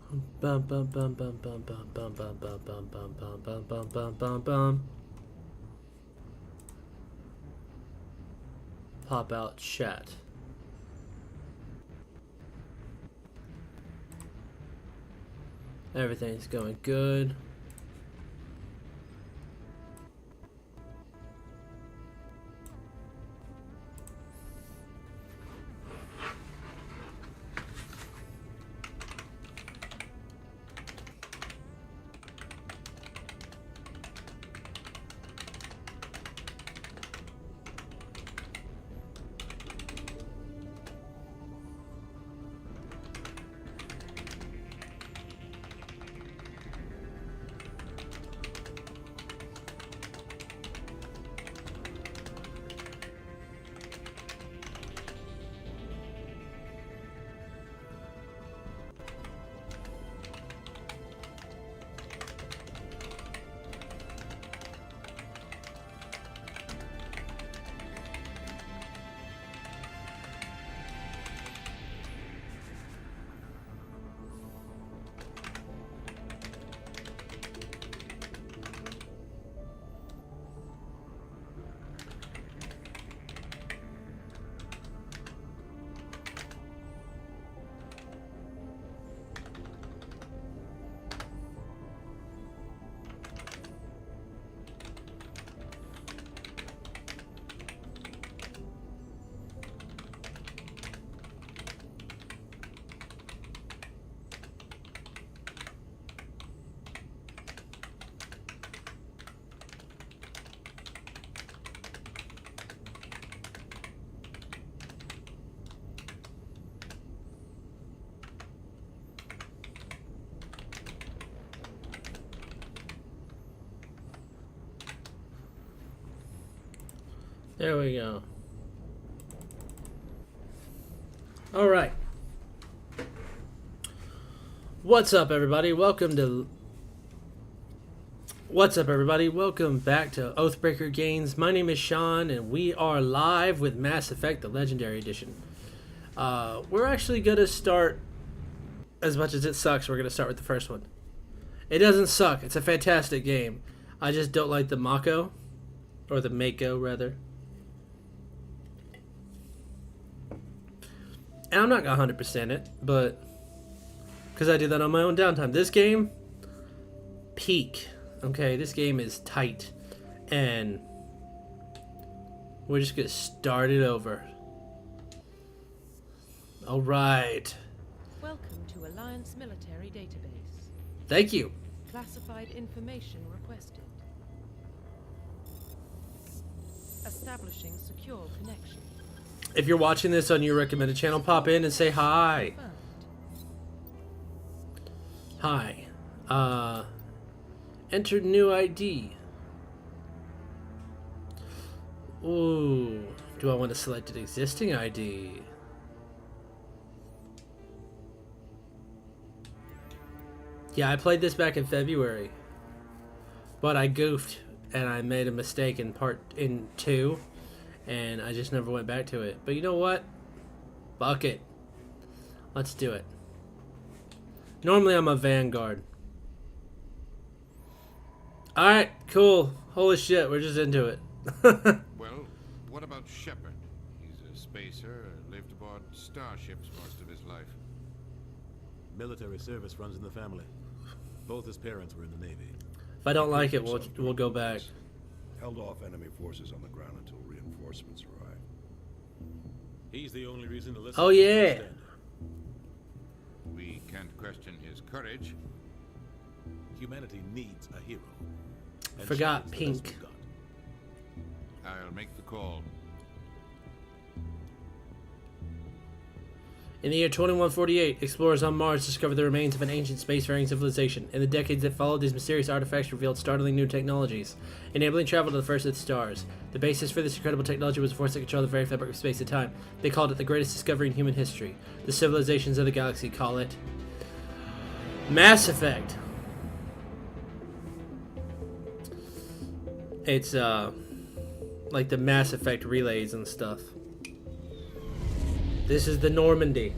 Bum bum bum bum bum bum bum bum bum bum bum bum bum bum bum bum bum. Pop out chat. Everything's going good. There we go. All right. What's up, everybody? Welcome back to Oathbreakergames. My name is Sean, and we are live with Mass Effect: The Legendary Edition. We're actually gonna start. As much as it sucks, we're gonna start with the first one. It doesn't suck. It's a fantastic game. I just don't like the Mako, or the Mako rather. And I'm not gonna 100% it, but because I do that on my own downtime. This game, peak. Okay, this game is tight, and we're just gonna start it over. All right. Welcome to Alliance Military Database. Thank you. Classified information requested. Establishing secure connection. If you're watching this on your recommended channel, pop in and say hi. Confirmed. Hi. Enter new ID. Ooh. Do I want to select an existing ID? Yeah, I played this back in February. But I goofed and I made a mistake in part 2. And I just never went back to it. But you know what? Fuck it. Let's do it. Normally I'm a Vanguard. Alright, cool. Holy shit, we're just into it. Well, what about Shepard? He's a spacer, lived aboard starships most of his life. Military service runs in the family. Both his parents were in the Navy. If I don't like it, we'll go back. Held off enemy forces on the ground until reinforcements arrived. He's the only reason to listen. Oh, yeah. We can't question his courage. Humanity needs a hero. And Forgot Shepard's the Pink. best we've got. I'll make the call. In the year 2148, explorers on Mars discovered the remains of an ancient spacefaring civilization. In the decades that followed, these mysterious artifacts revealed startling new technologies, enabling travel to the first of the stars. The basis for this incredible technology was a force that controlled the very fabric of space and time. They called it the greatest discovery in human history. The civilizations of the galaxy call it Mass Effect. It's like the Mass Effect relays and stuff. This is the Normandy.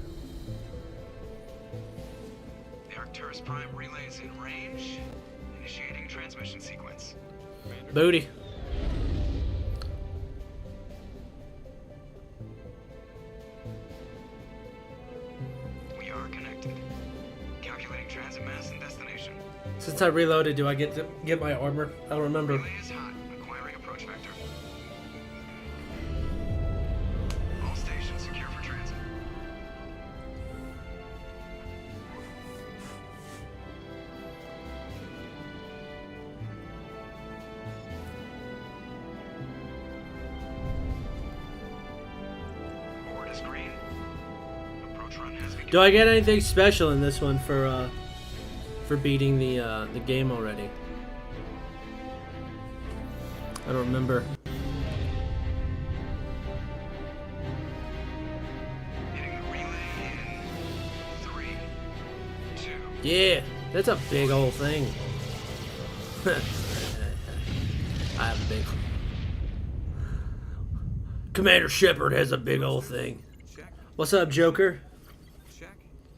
They are Arcturus Prime relays in range. Initiating transmission sequence. Booty. We are connected. Calculating transit mass and destination. Since I reloaded, do I get my armor? I don't remember. Relay is hot. Acquiring approach vector. All stations secure for transit. Board is green. Approach run has begun. Do I get anything special in this one for beating the game already? I don't remember. Hitting the relay in 3, 2. Yeah, that's a big old thing. I have a big. Commander Shepard has a big old thing. Check. What's up, Joker? Check.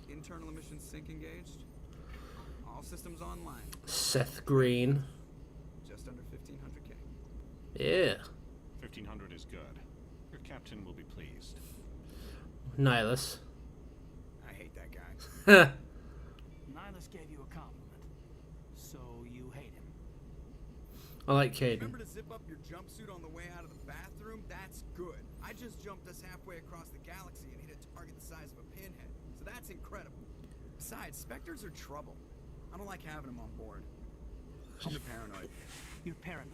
Internal emissions sync engaged. All systems online. Seth Green. Just under 1500K. Yeah. 1500 is good. Your captain will be pleased. Nihilus. I hate that guy. Nihilus gave you a compliment, so you hate him. I like Caden. Remember to zip up your jumpsuit on the way out of the bathroom? That's good. I just jumped us halfway across the galaxy and hit a target the size of a pinhead. So that's incredible. Besides, Spectres are trouble. I don't like having them on board. I'm paranoid. You're paranoid.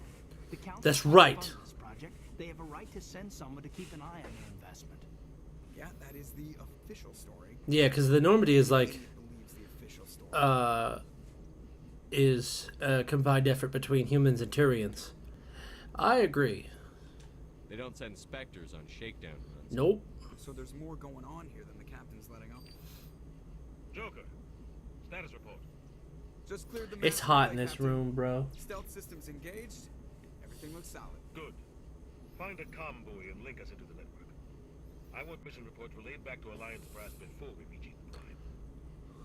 The council That's right. funded this project. They have a right to send someone to keep an eye on your investment. Yeah, that is the official story. Yeah, because the Normandy is like Believes the official story. is a combined effort between humans and Turians. I agree. They don't send specters on shakedown runs. Nope. So there's more going on here than the captain's letting on. Joker, status report. Just cleared the It's master hot in relay, this Captain. room, bro. Stealth systems engaged. Everything looks solid. Good. Find a comm buoy and link us into the network. I want mission reports relayed back to Alliance Brass before we reach Eden Prime.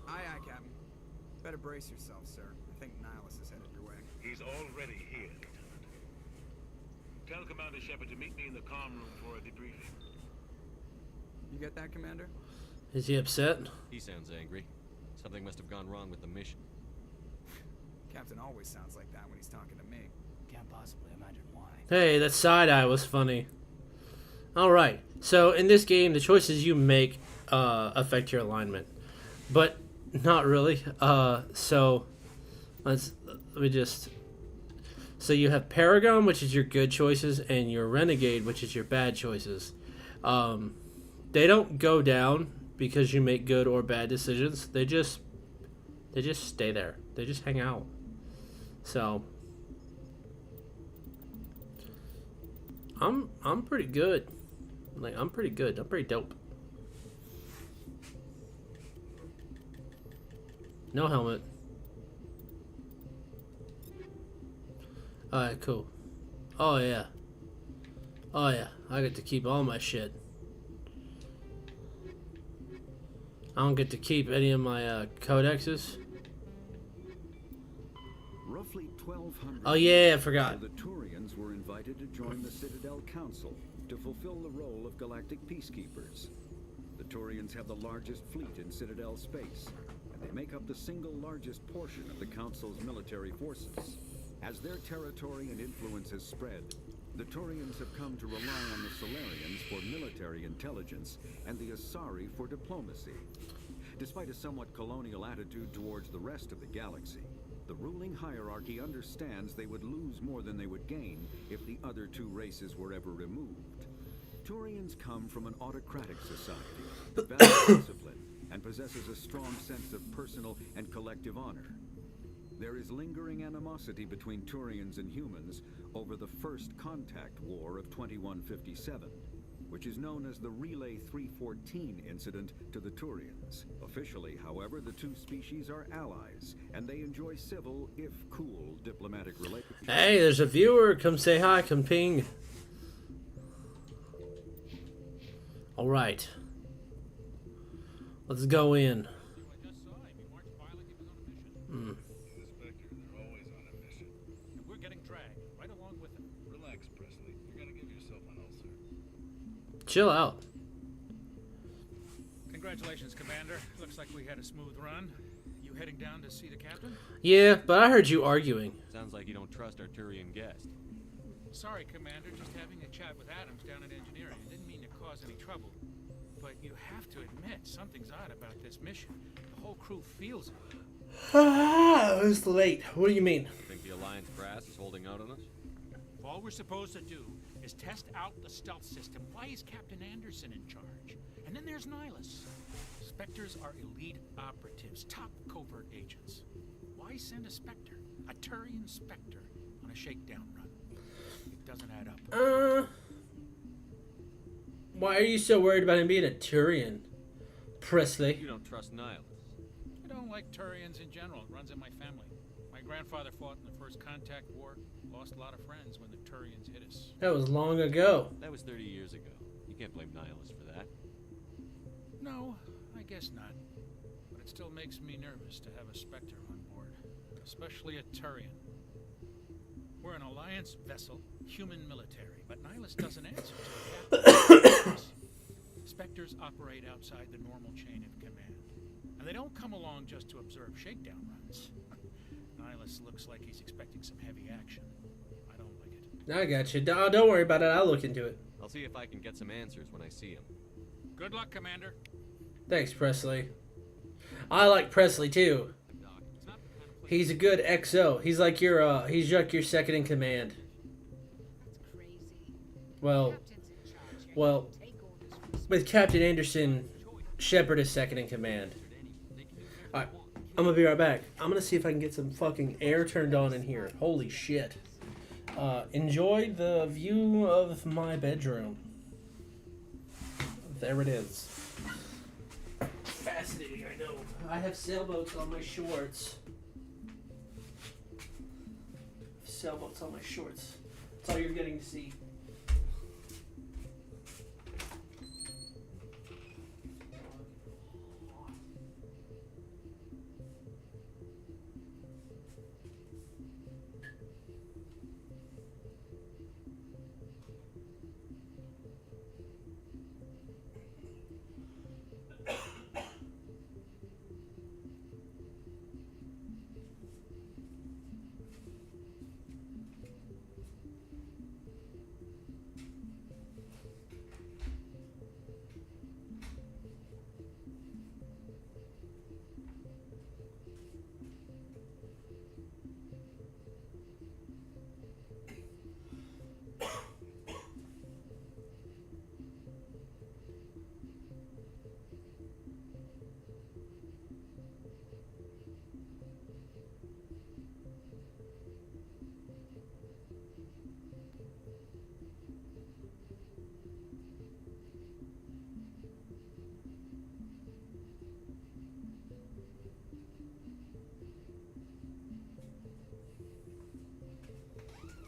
Aye, aye, Captain. Better brace yourself, sir. I think Nihilus is headed your way. He's already here, Lieutenant. Tell Commander Shepard to meet me in the comm room for a debriefing. You get that, Commander? Is he upset? He sounds angry. Something must have gone wrong with the mission. Captain always sounds like that when he's talking to me. Can't possibly imagine why. Hey, that side eye was funny. Alright, so in this game, the choices you make affect your alignment. But not really. So you have Paragon, which is your good choices, and your Renegade, which is your bad choices. They don't go down because you make good or bad decisions. They just stay there. They just hang out. So I'm pretty good. Like, I'm pretty good. I'm pretty dope. No helmet. Alright, cool. Oh yeah. Oh yeah. I get to keep all my shit. I don't get to keep any of my codexes. Roughly 1,200. Oh yeah, I forgot. The Turians were invited to join the Citadel Council to fulfill the role of galactic peacekeepers. The Turians have the largest fleet in Citadel space, and they make up the single largest portion of the Council's military forces. As their territory and influence has spread, the Turians have come to rely on the Solarians for military intelligence and the Asari for diplomacy. Despite a somewhat colonial attitude towards the rest of the galaxy, the ruling hierarchy understands they would lose more than they would gain if the other two races were ever removed. Turians come from an autocratic society, values discipline, and possesses a strong sense of personal and collective honor. There is lingering animosity between Turians and humans over the First Contact War of 2157, which is known as the Relay 314 incident to the Turians. Officially, however, the two species are allies, and they enjoy civil, if cool, diplomatic relations. Hey, there's a viewer. Come say hi. Come ping. All right. Let's go in. Chill out. Congratulations, Commander. Looks like we had a smooth run. You heading down to see the captain? Yeah, but I heard you arguing. Sounds like you don't trust our Turian guest. Sorry, Commander. Just having a chat with Adams down at engineering. I didn't mean to cause any trouble. But you have to admit, something's odd about this mission. The whole crew feels it. It was late. What do you mean? You think the Alliance brass is holding out on us? All we're supposed to do is test out the stealth system. Why is Captain Anderson in charge? And then there's Nihilus. Spectres are elite operatives, top covert agents. Why send a Spectre, a Turian Spectre, on a shakedown run? It doesn't add up. Why are you so worried about him being a Turian, Presley? You don't trust Nihilus. I don't like Turians in general. It runs in my family. My grandfather fought in the First Contact War. Lost a lot of friends when the Turians hit us. That was long ago. That was 30 years ago. You can't blame Nihilus for that. No, I guess not. But it still makes me nervous to have a Spectre on board. Especially a Turian. We're an Alliance vessel, human military, but Nihilus doesn't answer to the captain. Spectres operate outside the normal chain of command. And they don't come along just to observe shakedown runs. Nihilus looks like he's expecting some heavy action. I don't like it. I got you. Don't worry about it. I'll look into it. I'll see if I can get some answers when I see him. Good luck, Commander. Thanks, Presley. I like Presley too. He's a good XO. He's like your second in command. Well, with Captain Anderson, Shepard is second in command. Alright, I'm gonna be right back. I'm gonna see if I can get some fucking air turned on in here. Holy shit. Enjoy the view of my bedroom. There it is. Fascinating, I know. I have sailboats on my shorts. Sailboats on my shorts. That's all you're getting to see.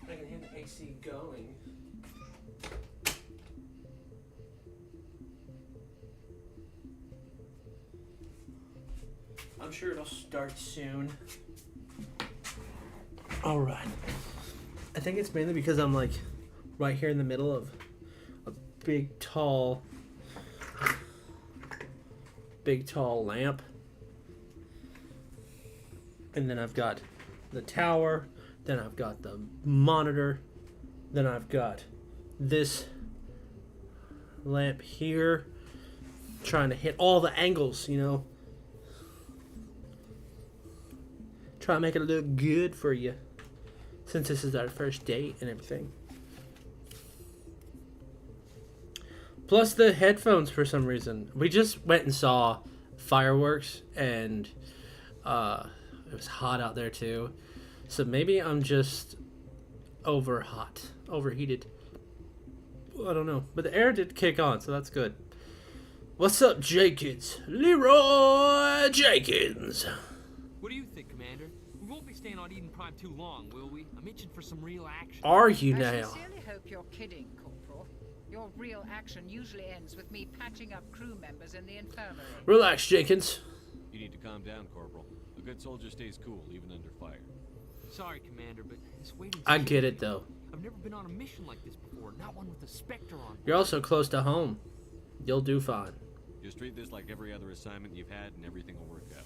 I can hear the AC going. I'm sure it'll start soon. Alright. I think it's mainly because I'm like right here in the middle of a big tall lamp. And then I've got the tower. Then I've got the monitor. Then I've got this lamp here. Trying to hit all the angles, you know. Try to make it look good for you. Since this is our first date and everything. Plus the headphones for some reason. We just went and saw fireworks and it was hot out there too. So maybe I'm just overheated. I don't know. But the air did kick on, so that's good. What's up, Jenkins? Leroy Jenkins. What do you think, Commander? We won't be staying on Eden Prime too long, will we? I'm itching for some real action. Are you I now? sincerely hope you're kidding, Corporal. Your real action usually ends with me patching up crew members in the infirmary. Relax, Jenkins. You need to calm down, Corporal. A good soldier stays cool, even under fire. Sorry, Commander, but this waiting. I get it, though. I've never been on a mission like this before, not one with a Spectre on. You're also close to home. You'll do fine. Just treat this like every other assignment you've had, and everything will work out.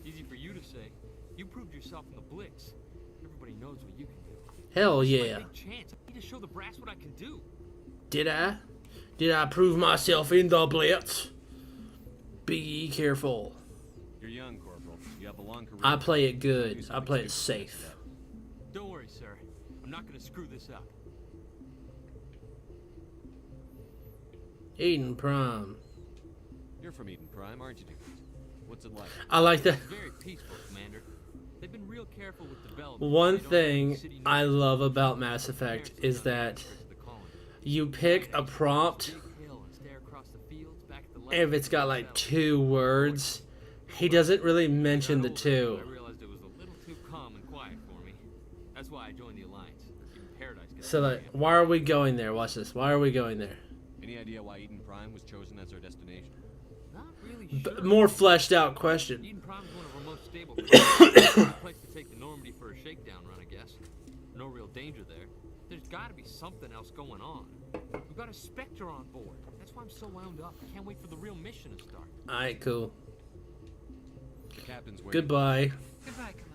Easy for you to say. You proved yourself in the Blitz. Everybody knows what you can do. Hell This is my yeah. big chance. I need to show the brass what I can do. Did I? Did I prove myself in the Blitz? Be careful. You're young, Corporal. You have a long career. I play it good. I play it safe. Don't worry, sir. I'm not going to screw this up. Eden Prime. You're from Eden Prime, aren't you, Dickies? What's it like? I like that. It's very peaceful, Commander. They've been real careful with development. One They don't thing have the city I needs love about Mass Effect is that you pick a prompt, and if it's got like 2 words, he doesn't really mention the 2. I realized it was a little too calm and quiet for me. That's why I joined the Alliance. Even Paradise gets So like, why are we going there? Watch this. Why are we going there? Any idea why Eden Prime was chosen as our destination? Not really sure. More fleshed out question. Eden Prime's one of our most stable places. A place to take the Normandy for a shakedown run, I guess. No real danger there. There's got to be something else going on. We've got a Spectre on board. That's why I'm so wound up. I can't wait for the real mission to start. Alright, cool. The captain's waiting. Goodbye. Goodbye, Commander.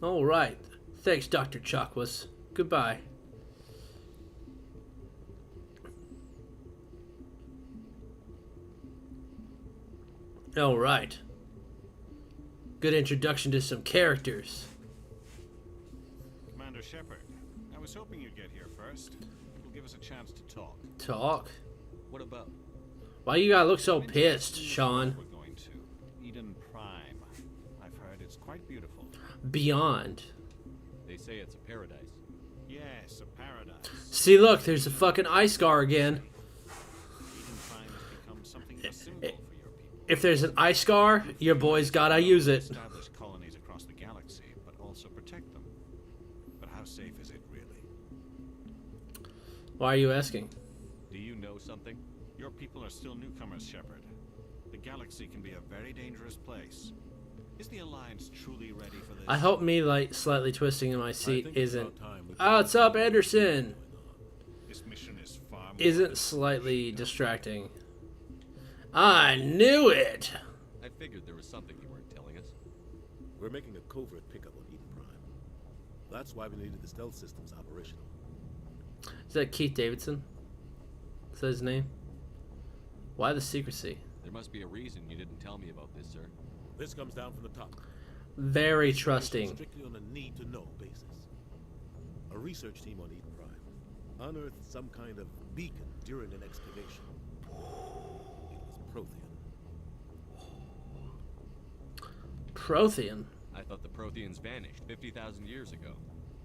Alright. Thanks, Dr. Chakwas. Goodbye. Alright. Good introduction to some characters. Commander Shepard, I was hoping you'd get here first. It will give us a chance to talk. Talk? What about? Why you gotta look so pissed, Sean? We're going to Eden Prime. I've heard it's quite beautiful. Beyond. They say it's a paradise. Yes, a paradise. See, look, there's a fucking ice scar again. Eden Prime has become something of a symbol for your people. If there's an ice scar, your boy's gotta use it. Establish colonies across the galaxy, but also protect them. But how safe is it really? Why are you asking? Do you know something? Your people are still newcomers, Shepard. The galaxy can be a very dangerous place. Is the Alliance truly ready for this? I hope me, like, slightly twisting in my seat isn't... Oh, what's up, Anderson? This mission is far more Isn't slightly distracting. I knew it! I figured there was something you weren't telling us. We're making a covert pickup on Eden Prime. That's why we needed the stealth systems operational. Is that Keith Davidson? Is that his name? Why the secrecy? There must be a reason you didn't tell me about this, sir. This comes down from the top. Very trusting. Strictly on a need-to-know basis. A research team on Eden Prime unearthed some kind of beacon during an excavation. It was Prothean. Prothean? I thought the Protheans vanished 50,000 years ago.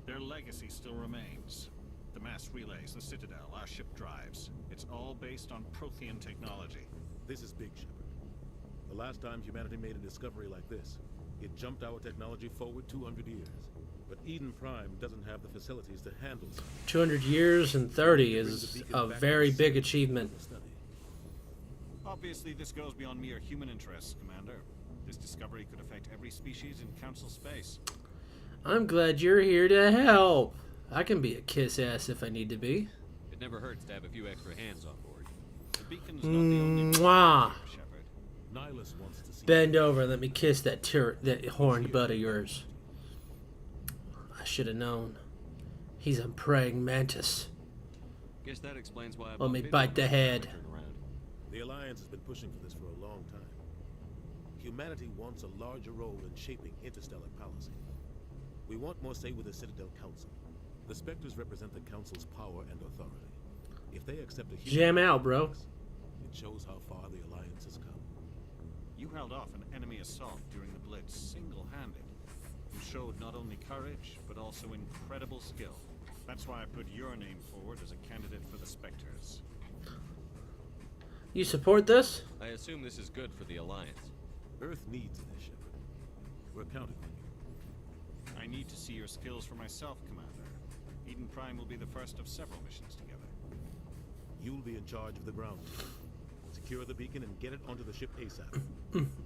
Their legacy still remains. The mass relays, the Citadel, our ship drives. It's all based on Prothean technology. This is big, Shepard. The last time humanity made a discovery like this, it jumped our technology forward 200 years. But Eden Prime doesn't have the facilities to handle it. 200 years and 30 is a very big achievement. Obviously, this goes beyond mere human interests, Commander. This discovery could affect every species in Council space. I'm glad you're here to help. I can be a kiss-ass if I need to be. It never hurts to have a few extra hands on board. The beacon's not the only Mwah! Shepard. Nihilus wants to see Bend over and let me kiss that horned butt of yours. I should have known. He's a praying mantis. Guess that explains why. Let me bite the head. The Alliance has been pushing for this for a long time. Humanity wants a larger role in shaping interstellar policy. We want more say with the Citadel Council. The Spectres represent the Council's power and authority. If they accept a Jam out, bro. It shows how far the Alliance has come. You held off an enemy assault during the Blitz single-handed. You showed not only courage, but also incredible skill. That's why I put your name forward as a candidate for the Spectres. You support this? I assume this is good for the Alliance. Earth needs this, Shepard. We're counting on you. I need to see your skills for myself, Commander. Eden Prime will be the first of several missions together. You'll be in charge of the ground. Secure the beacon and get it onto the ship ASAP.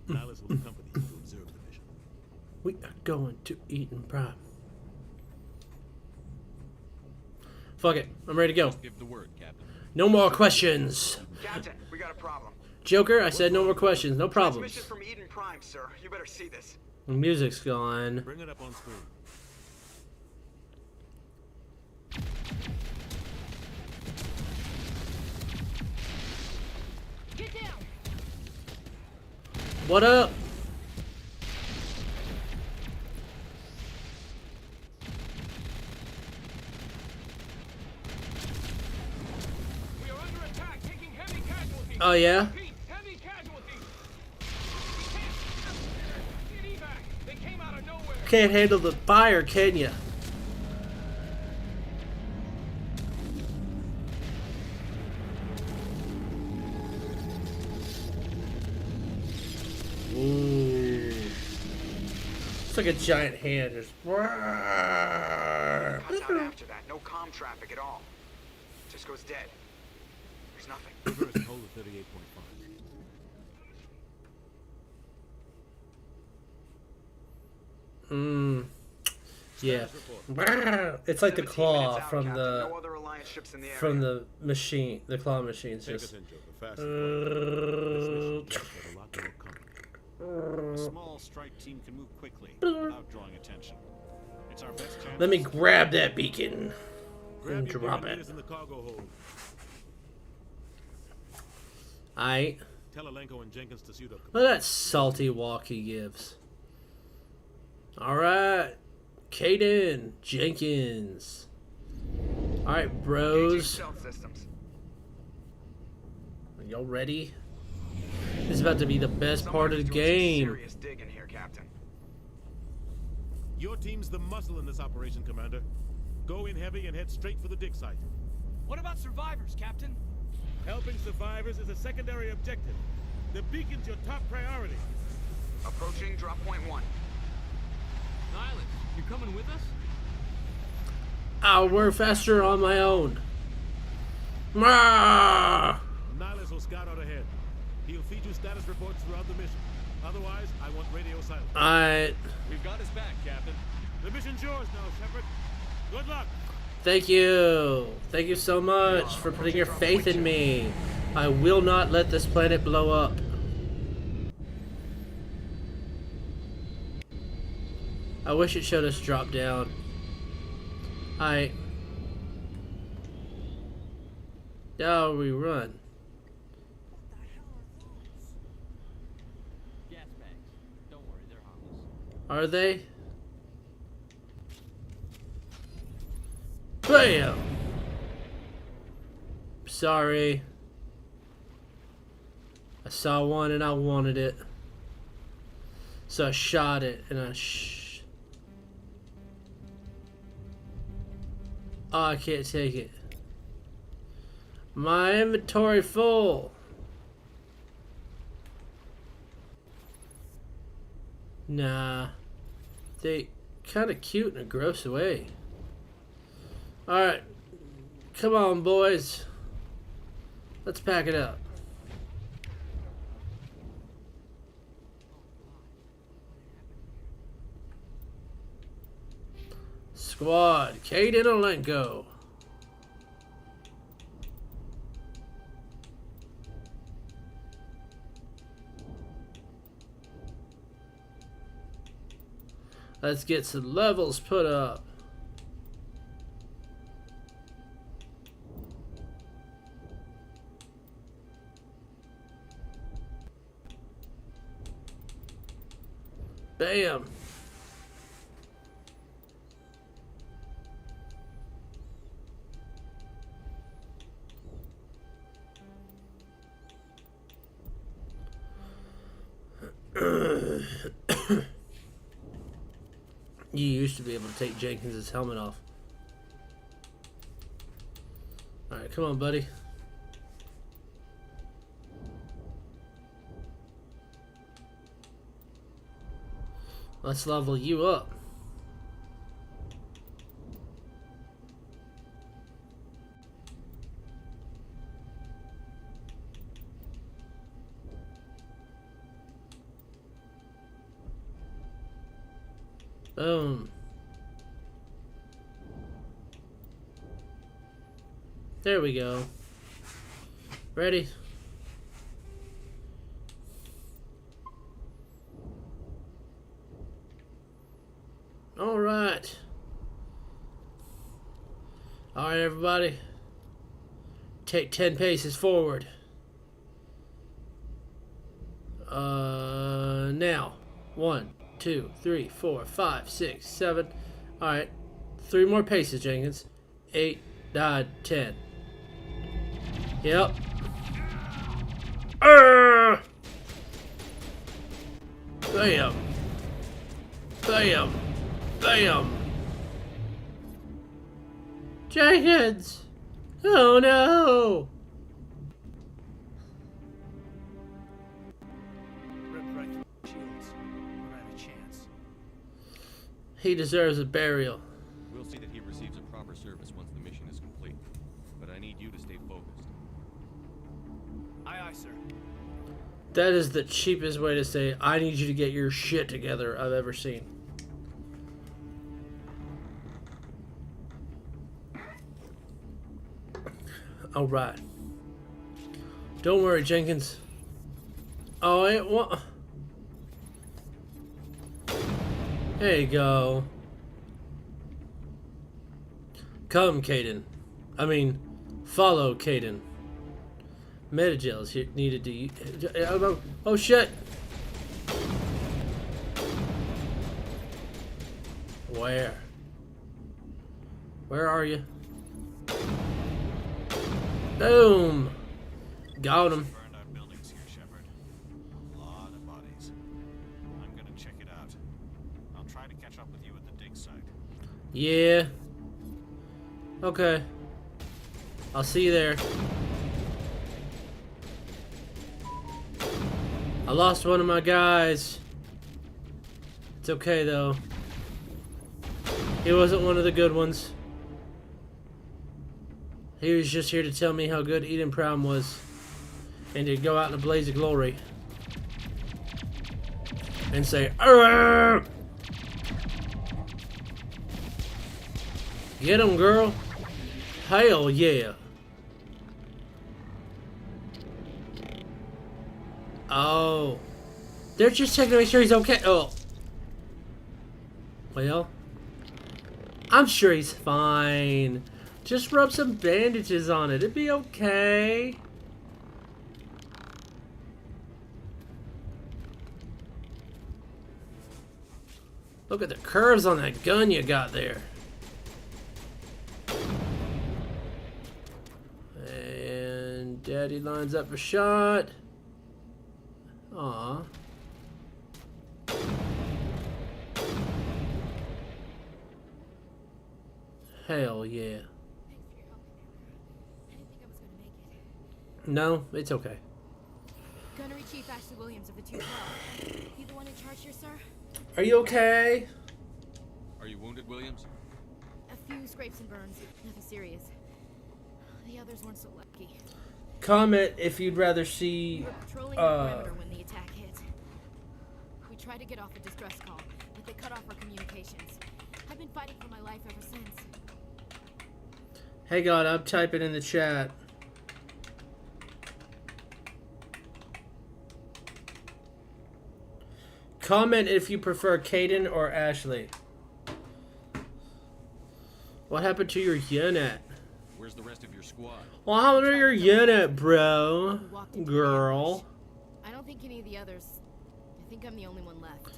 Nihilus will accompany you to observe the mission. We are going to Eden Prime. Fuck it. I'm ready to go. Give the word, Captain. No more questions. Captain, we got a problem. Joker, I said no more questions. No problems. Transmission from Eden Prime, sir. You better see this. The music's gone. Bring it up on screen. Get down! What up? We are under attack, taking heavy casualties. Oh yeah? Repeat, heavy casualties. We can't. Get evac. They came out of nowhere. Can't handle the fire, can ya? Ooh. It's like a giant hand just. Cuts out after that. No comm traffic at all. Just goes dead. There's nothing. Reverse hold of 38.5. Yeah. It's like the claw from the machine, the claw machine's just. A small strike team can move quickly without drawing attention. It's our best chance. Let me grab that beacon and drop it. In the cargo hold. Aight. Tell Alenko and Jenkins to suit up. Look at that salty walk he gives. Alright. Caden, Jenkins. Alright, bros. Are y'all ready? This is about to be the best part of the game. Serious digging here, Captain. Your team's the muscle in this operation, Commander. Go in heavy and head straight for the dig site. What about survivors, Captain? Helping survivors is a secondary objective. The beacon's your top priority. Approaching drop point 1. Nihilus, you coming with us? I'll work faster on my own. Marr! Nihilus will scout out ahead. He'll feed you status reports throughout the mission. Otherwise, I want radio silence. Alright. We've got his back, Captain. The mission's yours now, Shepard. Good luck. Thank you. Thank you so much for putting your faith in me. I will not let this planet blow up. I wish it showed us drop down. Alright. Now we run. Gas bags. Don't worry, they're harmless. Are they? Bam! Sorry. I saw one and I wanted it. So I shot it and I Oh, I can't take it. My inventory full. Nah. They kind of cute in a gross way. Alright. Come on, boys. Let's pack it up. Squad, Caden Alenko. Let's get some levels put up. Bam. You used to be able to take Jenkins' helmet off. Alright, come on, buddy. Let's level you up. Boom. There we go. Ready? All right. All right, everybody. Take 10 paces forward. Now. 1, 2, 3, 4, 5, 6, 7. All right. 3 more paces, Jenkins. 8, 9, 10. Yep. Bam. Bam. Bam. Jenkins. Oh no. Rip right through the shields. We're out of chance. He deserves a burial. We'll see that he receives a proper service once the mission is complete. But I need you to stay focused. Aye, aye, sir. That is the cheapest way to say, I need you to get your shit together I've ever seen. Alright. Don't worry, Jenkins. Oh, it what? There you go. Come, Caden. I mean, follow Caden. Metagel is here, needed to... Oh, shit! Where? Where are you? Boom! Got him. Burned out buildings here, Shepard. A lot of bodies. I'm gonna check it out. I'll try to catch up with you at the dig site. Yeah. Okay. I'll see you there. I lost one of my guys. It's okay though. He wasn't one of the good ones. He was just here to tell me how good Eden Prime was. And to go out in a blaze of glory. And say, "Arrgh!" Get him, girl. Hell yeah. Oh. They're just checking to make sure he's okay. Oh. Well. I'm sure he's fine. Just rub some bandages on it. It'd be okay. Look at the curves on that gun you got there. And Daddy lines up a shot. Aw. Hell yeah. No, it's okay. Gunnery Chief Ashley Williams of the 212. You the one in charge here, sir? Are you okay? Are you wounded, Williams? A few scrapes and burns, nothing serious. The others weren't so lucky. Comment if you'd rather see. We were patrolling the perimeter when the attack hit. We tried to get off a distress call, but they cut off our communications. I've been fighting for my life ever since. Hey God, I'm typing in the chat. Comment if you prefer Caden or Ashley. What happened to your unit? Where's the rest of your squad? Well, how are your unit, bro? Girl. I don't think any of the others. I think I'm the only one left.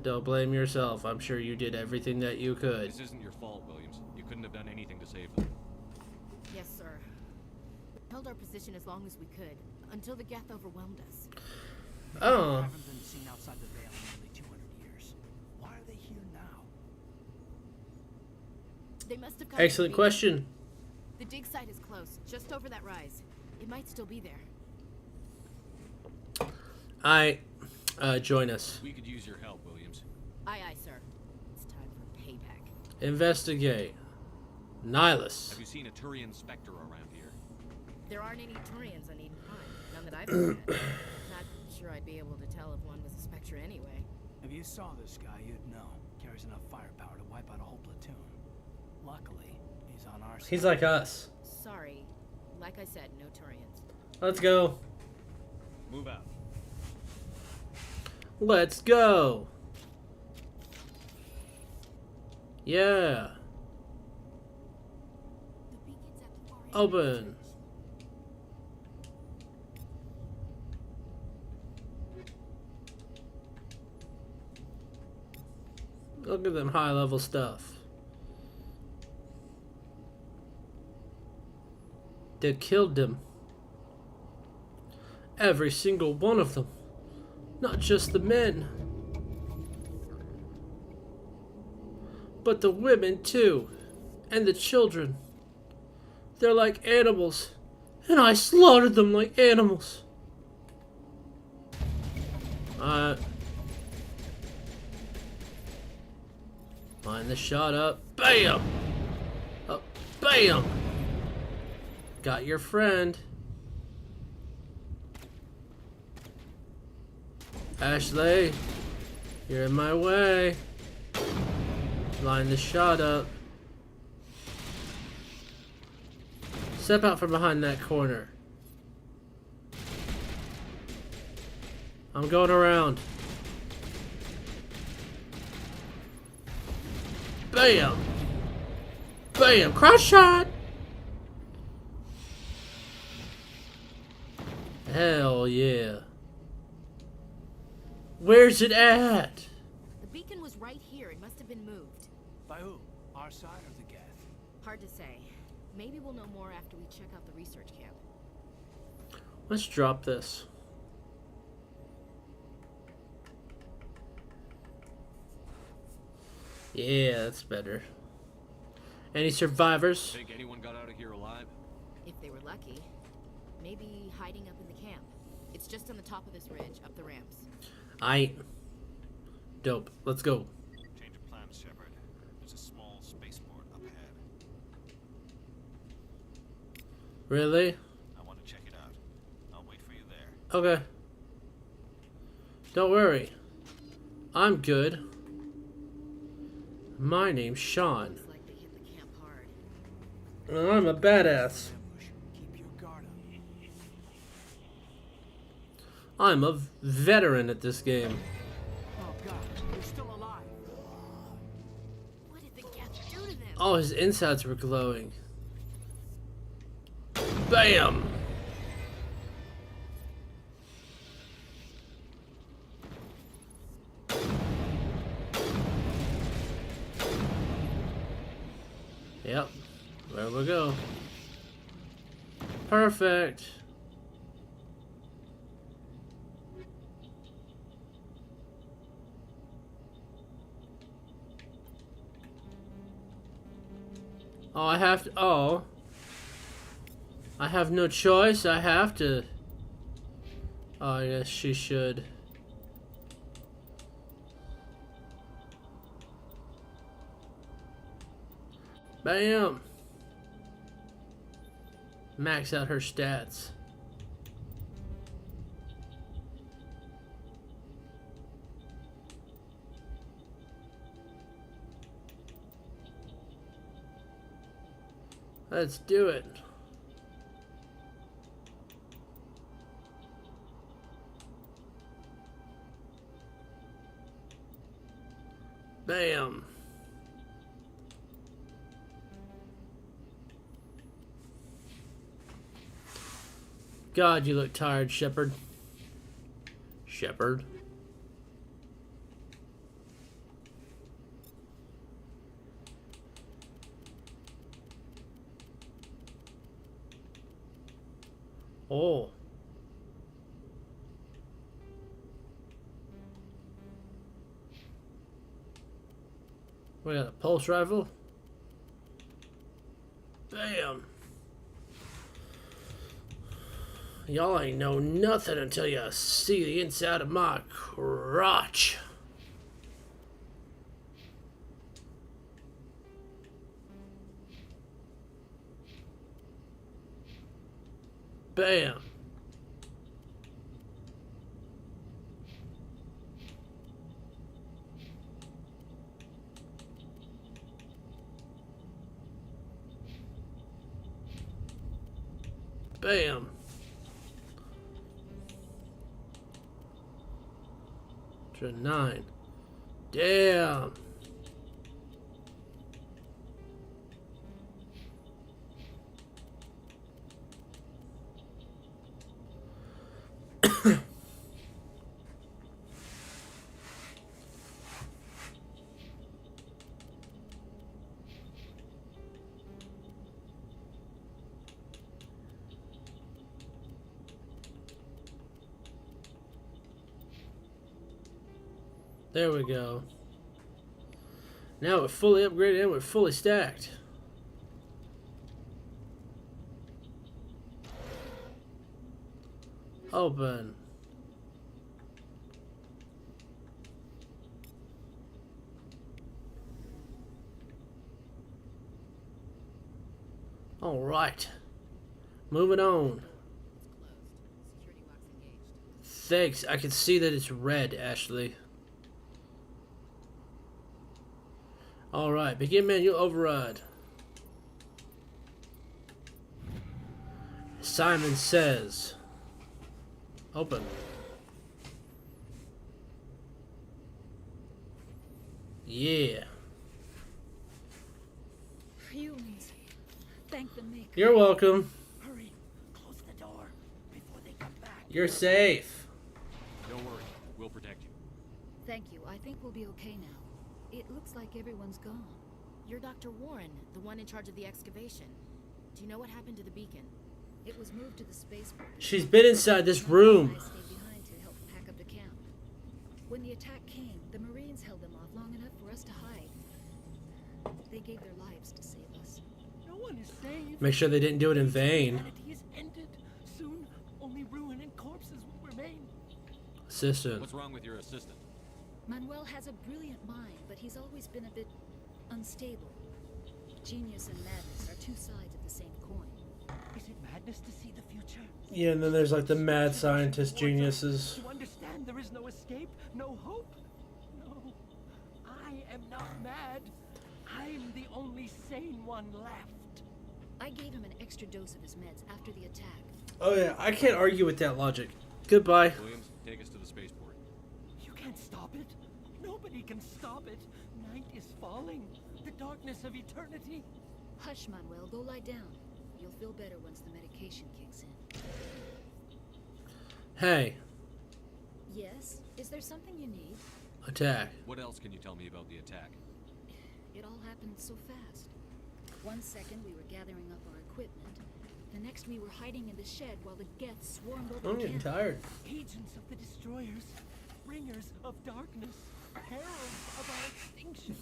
Don't blame yourself. I'm sure you did everything that you could. This isn't your fault, Williams. You couldn't have done anything to save them. Yes, sir. We held our position as long as we could, until the Geth overwhelmed us. Oh. They haven't been seen outside the Veil in nearly 200 years. Why are they here now? They must have come. Excellent question. The dig site is close, just over that rise. It might still be there. Join us. We could use your help, Williams. Aye, aye, sir. It's time for payback. Investigate. Nihilus. Have you seen a Turian Spectre around here? There aren't any Turians on Eden Prime. None that I've seen. Not sure I'd be able to tell if one was a Spectre anyway. If you saw this guy, you'd know. Carries enough firepower to wipe out a whole platoon. Luckily, he's on our side. He's like us. sorry. Like I said, no Turians. Let's go. Move out. Let's go. Yeah. Open. Look at them high level stuff. They killed them. Every single one of them. Not just the men. But the women too. And the children. They're like animals. And I slaughtered them like animals. Line the shot up. Bam! Up. Bam! Got your friend. Ashley, you're in my way. Line the shot up. Step out from behind that corner. I'm going around. Bam! Bam! Cross shot! Hell yeah. Where's it at? The beacon was right here. It must have been moved. By who? Our side or the Geth? Hard to say. Maybe we'll know more after we check out the research camp. Let's drop this. Yeah, that's better. Any survivors? Think anyone got out of here alive? If they were lucky. Maybe hiding up in the camp. It's just on the top of this ridge, up the ramps. Dope. Let's go. Change of plans, Shepard. There's a small spaceport up ahead. Really? I want to check it out. I'll wait for you there. Okay. Don't worry. I'm good. My name's Sean. Looks like they hit the camp hard. And I'm a badass. Keep your guard up. I'm a veteran at this game. Oh god, they're still alive. What did the Geth do to them? Oh, his insides were glowing. Bam! Yep. There we go. Perfect. Oh, I have to. Oh. I have no choice. I have to. Oh, yes, she should. Bam! Max out her stats. Let's do it. Bam. God, you look tired, Shepard. Shepard. Oh. We got a pulse rifle. Bam. Y'all ain't know nothing until you see the inside of my crotch. Bam. Bam. To 9. Damn. There we go. Now we're fully upgraded and we're fully stacked. Open. All right. Moving on. Thanks. I can see that it's red, Ashley. All right. Begin manual override. Simon says. Open. Yeah. Humans. Thank the maker. You're welcome. Hurry. Close the door before they come back. You're safe. Don't worry. We'll protect you. Thank you. I think we'll be okay now. It looks like everyone's gone. You're Dr. Warren, the one in charge of the excavation. Do you know what happened to the beacon? It was moved to the spaceport. She's been inside this room. I stayed behind to help pack up the camp. When the attack came, the Marines held them off long enough for us to hide. They gave their lives to save us. No one is saved. Make sure they didn't do it in vain. Humanity is ended. Soon, only ruin and corpses will remain. Assistant. What's wrong with your assistant? Manuel has a brilliant mind, but he's always been a bit unstable. Genius and madness are two sides of the same coin. Is it madness to see the future? Yeah, and then there's like the mad scientist geniuses. To understand there is no escape, no hope. No, I am not mad. I'm the only sane one left. I gave him an extra dose of his meds after the attack. Oh yeah, I can't argue with that logic. Goodbye. Williams, take us to the spaceport. You can't stop it. Nobody can stop it. Night is falling. The darkness of eternity. Hush, Manuel. Go lie down. You'll feel better once the medication kicks in. Hey. Yes? Is there something you need? Attack. What else can you tell me about the attack? It all happened so fast. 1 second we were gathering up our equipment. The next we were hiding in the shed while the Geths swarmed over I'm the getting camp. tired. Agents of the destroyers. Bringers of darkness. Heralds of our extinction.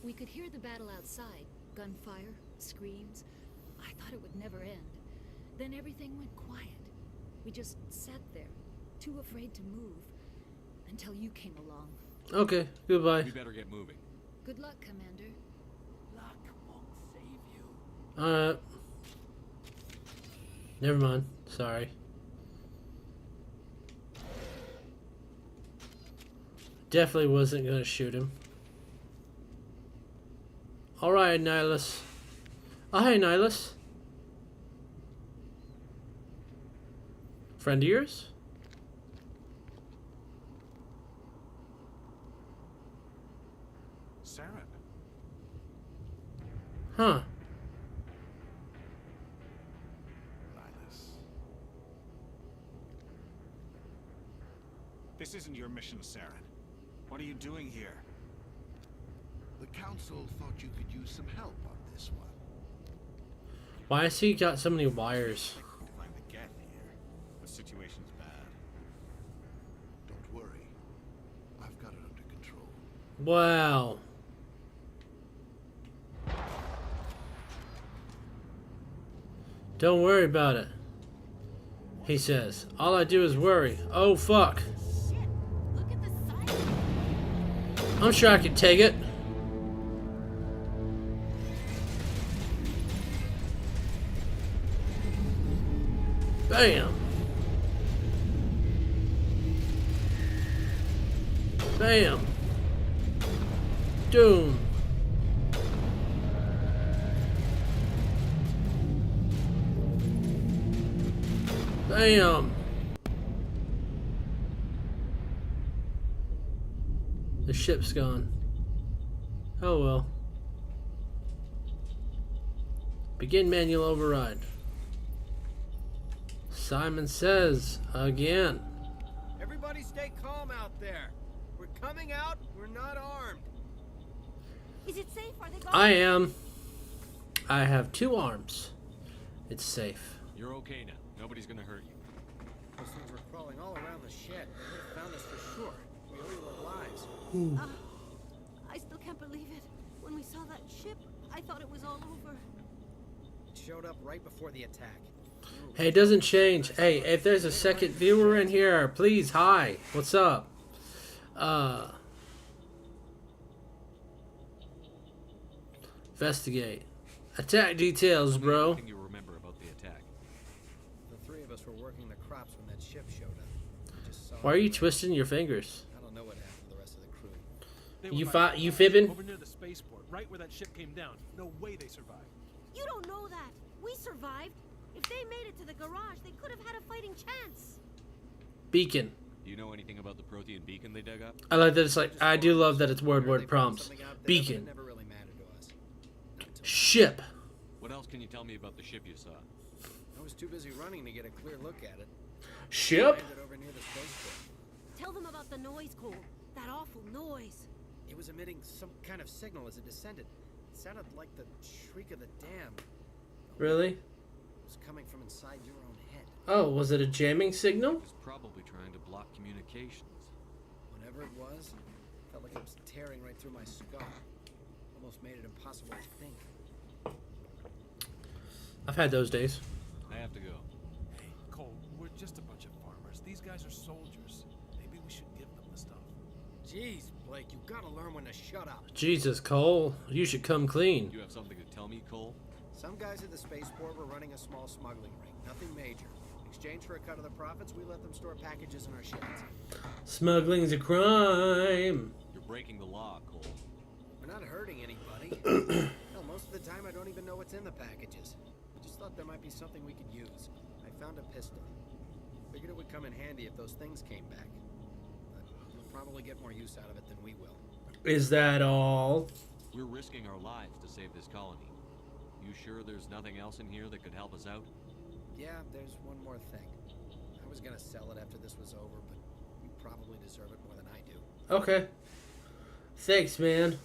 We could hear the battle outside. Gunfire, screams. I thought it would never end. Then everything went quiet. We just sat there, too afraid to move, until you came along. Okay, goodbye. You better get moving. Good luck, Commander. Luck won't save you. Never mind. Sorry. Definitely wasn't gonna shoot him. Alright, Nihilus. Oh, hey, Nihilus. Friend of yours? Saren. Huh. This isn't your mission, Saren. What are you doing here? The Council thought you could use some help on this one. Why has he got so many wires? Find the Geth here. The situation's bad. Don't worry. I've got it under control. Wow. Don't worry about it. He says. All I do is worry. Oh, fuck. I'm sure I can take it. Bam. Bam. Doom. Bam! The ship's gone. Oh well. Begin manual override. Simon says again. Everybody stay calm out there. We're coming out. We're not armed. Is it safe? Are they going? I am. I have 2 arms. It's safe. You're okay now. Nobody's gonna hurt you. Those things were crawling all around the shed. They would have found us for sure. We owe you our lives. I still can't believe it. When we saw that ship, I thought it was all over. It showed up right before the attack. Hey, it doesn't change. Hey, if there's a second viewer in here, please, hi. What's up? Investigate. Attack details, bro. Anything you remember about the attack? The 3 of us were working the crops when that ship showed up. We just saw Why are you twisting your fingers? I don't know what happened to the rest of the crew. You fibbing? Over near the spaceport, right where that ship came down. No way they survived. You don't know that. We survived. If they made it to the garage, they could have had a fighting chance. Beacon. Do you know anything about the Prothean beacon they dug up? I like that it's like, I do love that it's word prompts. Beacon. Ship. What else can you tell me about the ship you saw? I was too busy running to get a clear look at it. Ship? Landed over near the spaceport. Tell them about the noise, Cole. That awful noise. It was emitting some kind of signal as it descended. It sounded like the shriek of the dam. Really? It was coming from inside your own head. Oh, was it a jamming signal? It's probably trying to block communications. Whatever it was, it felt like it was tearing right through my skull. Almost made it impossible to think. I've had those days. I have to go. Hey, Cole, we're just a bunch of farmers. These guys are soldiers. Maybe we should give them the stuff. Jeez, Blake, you gotta learn when to shut up. Jesus, Cole. You should come clean. You have something to tell me, Cole? Some guys at the spaceport were running a small smuggling ring. Nothing major. In exchange for a cut of the profits, we let them store packages in our sheds. Smuggling's a crime. You're breaking the law, Cole. We're not hurting anybody. Hell, most of the time I don't even know what's in the packages. I just thought there might be something we could use. I found a pistol. Figured it would come in handy if those things came back. But we'll probably get more use out of it than we will. Is that all? We're risking our lives to save this colony. You sure there's nothing else in here that could help us out? Yeah, there's one more thing. I was gonna sell it after this was over, but you probably deserve it more than I do. Okay. Thanks, man.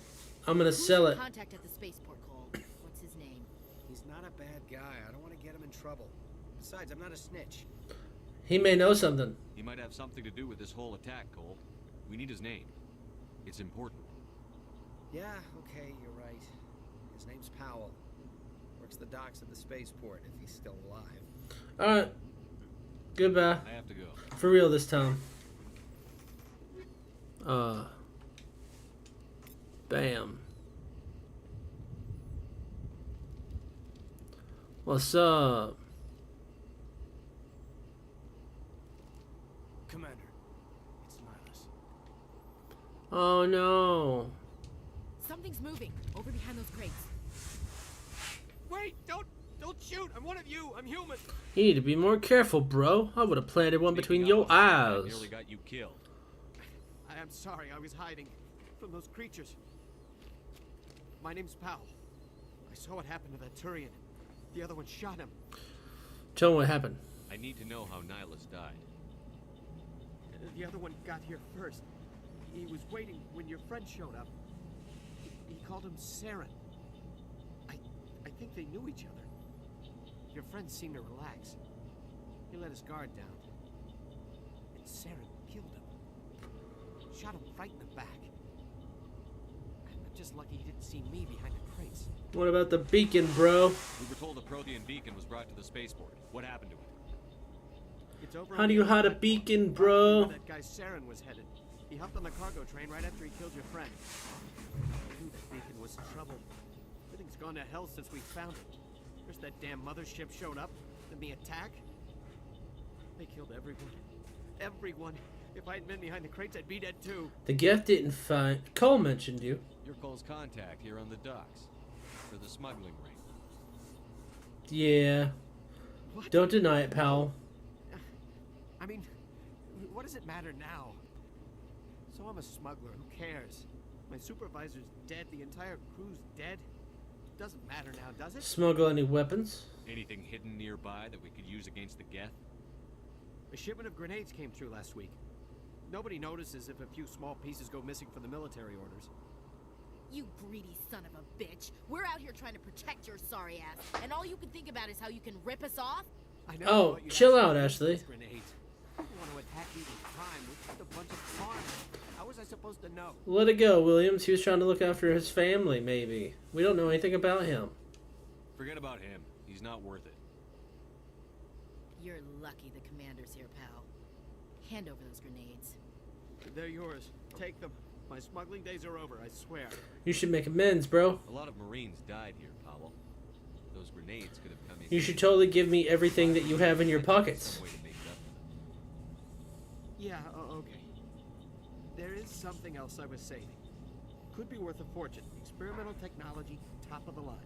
I'm gonna sell it. Contact at the spaceport, Cole. What's his name? He's not a bad guy. I don't want to get him in trouble. Besides, I'm not a snitch. He may know something. He might have something to do with this whole attack, Cole. We need his name. It's important. Yeah, okay, you're right. His name's Powell. Works the docks at the spaceport, if he's still alive. Alright. Goodbye. I have to go. For real this time. Bam. What's up? Commander, it's Nihilus. Oh no. Something's moving over behind those crates. Wait! Don't shoot! I'm one of you! I'm human! You need to be more careful, bro. I would have planted one between your eyes. Nearly got you killed. I am sorry, I was hiding from those creatures. My name's Powell. I saw what happened to that Turian. The other one shot him. Tell me what happened. I need to know how Nihilus died. The other one got here first. He was waiting when your friend showed up. He called him Saren. I think they knew each other. Your friend seemed to relax. He let his guard down. And Saren killed him. Shot him right in the back. I'm just lucky he didn't see me behind the crates. What about the beacon, bro? We were told the Prothean beacon was brought to the spaceport. What happened to it? It's over. How do you hide a beacon, bro? That guy Saren was headed. He hopped on the cargo train right after he killed your friend. I knew that beacon was in trouble. Everything's gone to hell since we found it. First that damn mothership showed up, then the attack. They killed everyone. Everyone. If I hadn't been behind the crates, I'd be dead too. The gift didn't find. Cole mentioned you. Your Cole's contact here on the docks. For the smuggling ring. Yeah. What? Don't deny it, pal. What does it matter now? So I'm a smuggler. Who cares? My supervisor's dead. The entire crew's dead. Doesn't matter now, does it? Smuggle any weapons? Anything hidden nearby that we could use against the Geth? A shipment of grenades came through last week. Nobody notices if a few small pieces go missing from the military orders. You greedy son of a bitch. We're out here trying to protect your sorry ass, and all you can think about is how you can rip us off? I know. Oh, chill out, Ashley. Grenades. I don't want to attack you with crime. We're just a bunch of farmers. How was I supposed to know? Let it go, Williams. He was trying to look after his family, maybe. We don't know anything about him. Forget about him. He's not worth it. You're lucky the commander's here, pal. Hand over those grenades. They're yours. Take them. My smuggling days are over, I swear. You should make amends, bro. A lot of Marines died here, Powell. Those grenades could have come in. You should totally give me everything that you have in your pockets. Yeah, okay. There is something else I was saving. Could be worth a fortune. Experimental technology, top of the line.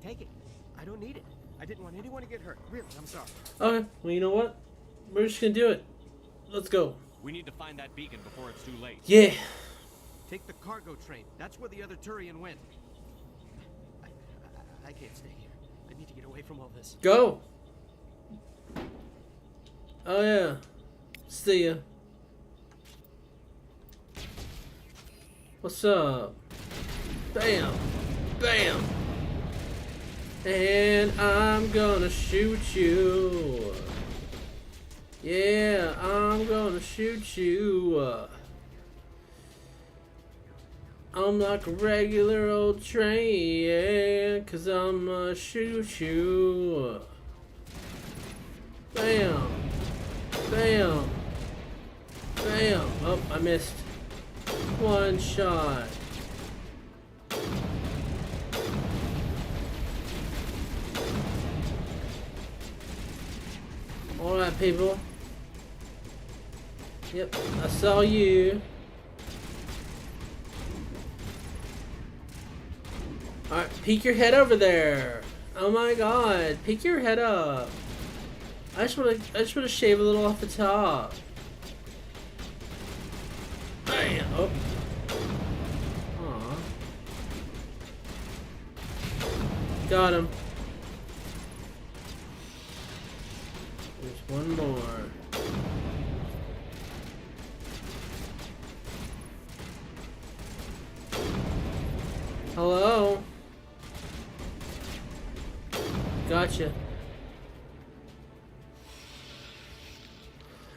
Take it. I don't need it. I didn't want anyone to get hurt. Really, I'm sorry. Okay, well, you know what? We're just gonna do it. Let's go. We need to find that beacon before it's too late. Yeah. Take the cargo train. That's where the other Turian went. I can't stay here. I need to get away from all this. Go. Oh, yeah. See ya. What's up? Bam. Bam. And I'm gonna shoot you. Yeah, I'm gonna shoot you. I'm like a regular old train, yeah, 'cause I'm gonna shoot you. Bam. Bam. Bam. Oh, I missed. One shot. Alright, people. Yep, I saw you. Alright, peek your head over there. Oh my god, peek your head up. I just wanna shave a little off the top. Bam! Oh. Aw. Got him. There's one more. Hello? Gotcha.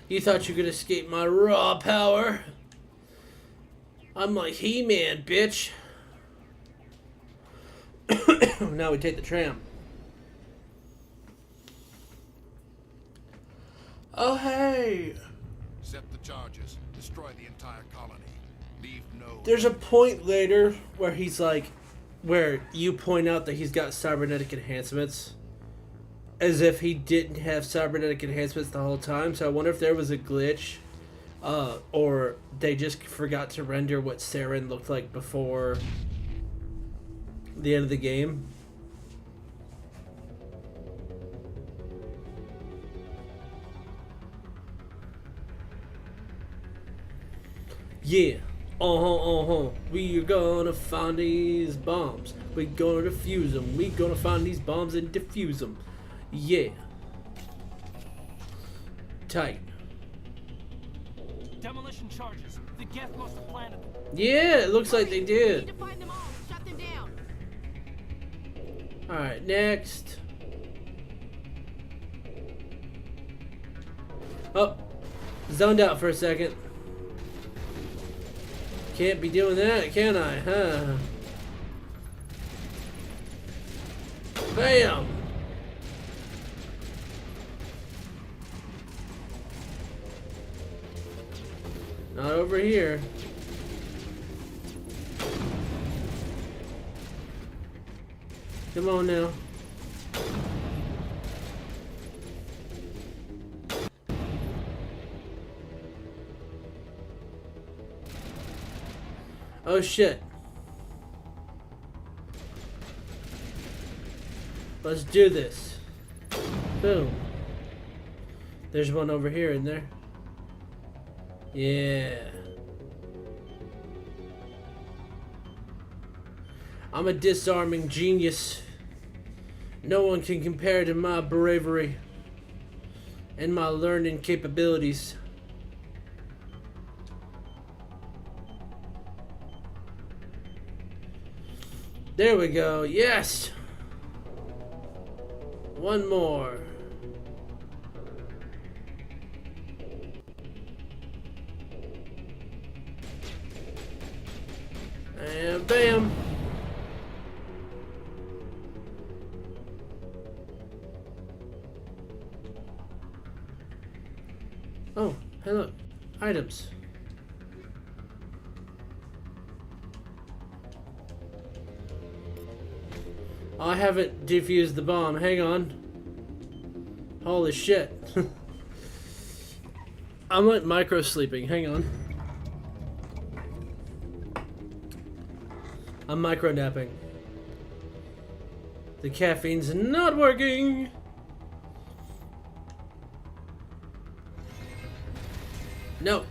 You thought you could escape my raw power? I'm like He-Man, bitch. Now we take the tram. Oh, hey. Set the charges. Destroy the entire colony. Leave no... There's a point later where he's like, where you point out that he's got cybernetic enhancements. As if he didn't have cybernetic enhancements the whole time. So I wonder if there was a glitch. Or they just forgot to render what Saren looked like before the end of the game. Yeah. We are gonna find these bombs. We gonna defuse them. We gonna find these bombs and defuse them. Yeah. Tight. Demolition charges. The Geth must have planted them. Yeah, it looks like they We did. need to find them all. Shut them down. Alright, next. Oh. Zoned out for a second. Can't be doing that, can I? Huh? Bam! Not over here. Come on now. Oh shit. Let's do this. Boom. There's one over here, isn't there? Yeah. I'm a disarming genius. No one can compare to my bravery and my learning capabilities. There we go. Yes. One more. And bam. Oh, hey look. Items. I haven't defused the bomb. Hang on. Holy shit. I'm like micro sleeping. Hang on. I'm micro napping. The caffeine's not working. No.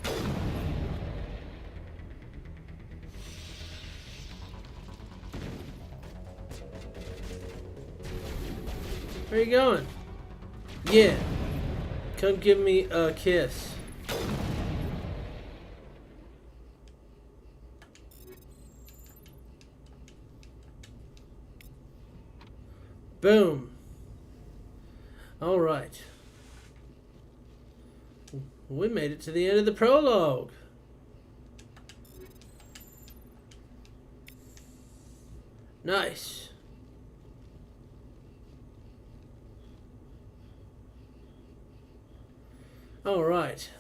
Where are you going? Yeah. Come give me a kiss. Boom. All right. We made it to the end of the prologue. Nice. All right.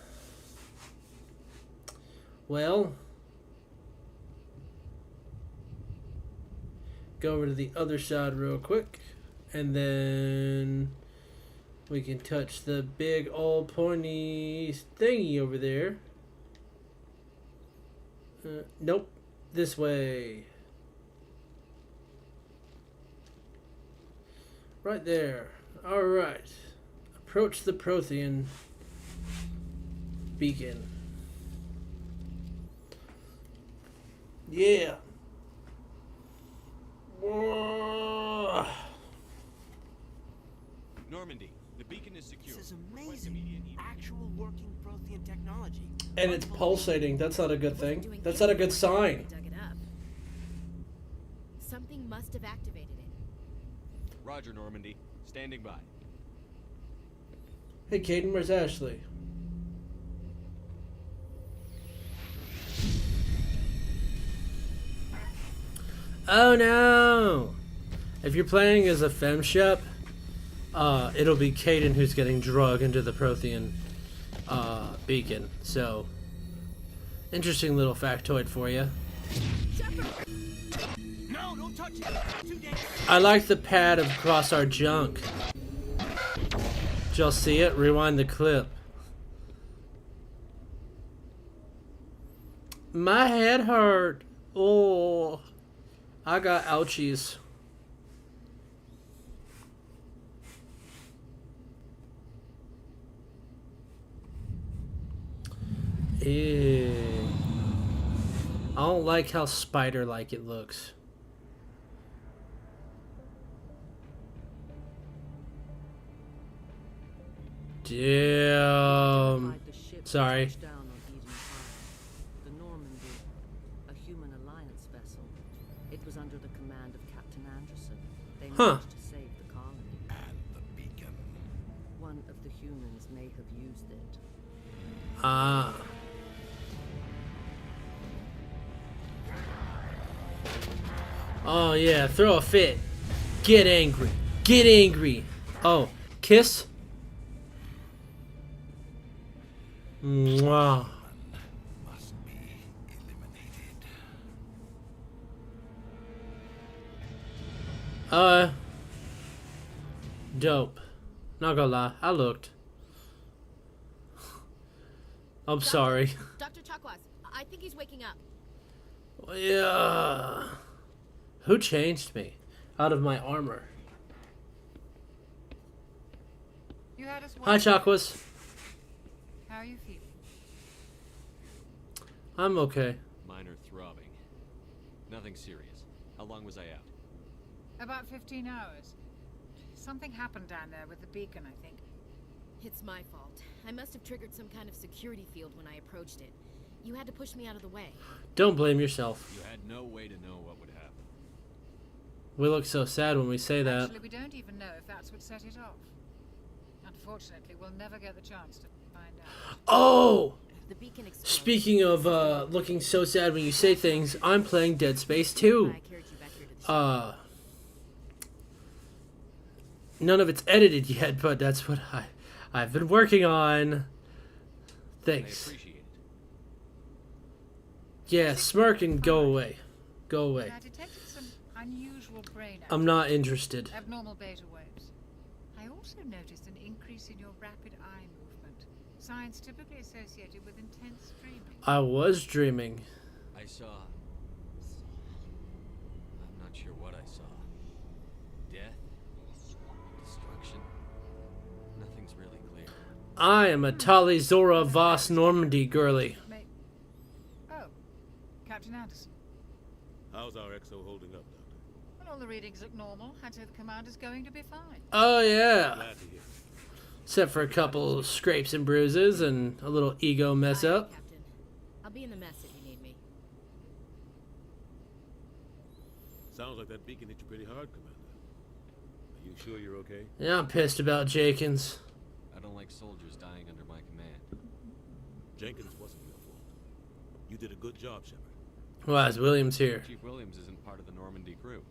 Well, go over to the other side real quick, and then we can touch the big old pointy thingy over there. Nope. This way. Right there. Alright. Approach the Prothean beacon. Yeah. Whoa. Normandy, the beacon is secure. This is amazing. Actual working Prothean technology. And it's pulsating. That's not a good thing. That's not a good sign. Dug it up. Something must have activated it. Roger, Normandy. Standing by. Hey, Caden, where's Ashley? Oh no! If you're playing as a femshep, it'll be Caden who's getting drugged into the Prothean beacon. So, interesting little factoid for you. No, don't touch it. Too dangerous. I like the pad across our junk. Did y'all see it? Rewind the clip. My head hurt. Oh, I got ouchies. Ew. I don't like how spider-like it looks. Damn. Sorry. The Normandy, a human alliance vessel. It was under the command of Captain Anderson. They managed to save the colony. And the beacon. One of the humans may have used it. Ah. Oh yeah, throw a fit. Get angry. Get angry. Oh, kiss? Mwah. Must be eliminated. Dope. Not gonna lie, I looked. I'm sorry. Dr. Chakwas, I think he's waking up. Yeah. Who changed me out of my armor? You had us Hi, Chakwas. How are you feeling? I'm okay. Minor throbbing. Nothing serious. How long was I out? About 15 hours. Something happened down there with the beacon, I think. It's my fault. I must have triggered some kind of security field when I approached it. You had to push me out of the way. Don't blame yourself. You had no way to know what would happen. We look so sad when we say that. Actually, we don't even know if that's what set it off. Unfortunately, we'll never get the chance to find out. Oh! The beacon exploded. Speaking of looking so sad when you say things, I'm playing Dead Space 2. None of it's edited yet, but that's what I've been working on. Thanks. I appreciate it. Yeah, smirk and go away. Go away. I detected some unusual brain I'm not interested. abnormal beta waves. I also noticed an increase in your rapid eye movement. Signs typically associated with intense dreaming. I was dreaming. I saw... I'm not sure what I saw. Death? Destruction? Nothing's really clear. I am a Tali Zora Voss Normandy girly. Oh, Captain Anderson. How's our XO holding up, Doctor? Well, all the readings look normal. I'd say the commander's going to be fine. Oh yeah. Glad to hear. Except for a couple scrapes and bruises and a little ego mess up. Captain. I'll be in the mess if you need me. Sounds like that beacon hit you pretty hard, Commander. Are you sure you're okay? Yeah, I'm pissed about Jenkins. I don't like soldiers dying under my command. Jenkins wasn't your fault. You did a good job, Shepard. Why is Williams here? Chief Williams isn't part of the Normandy crew.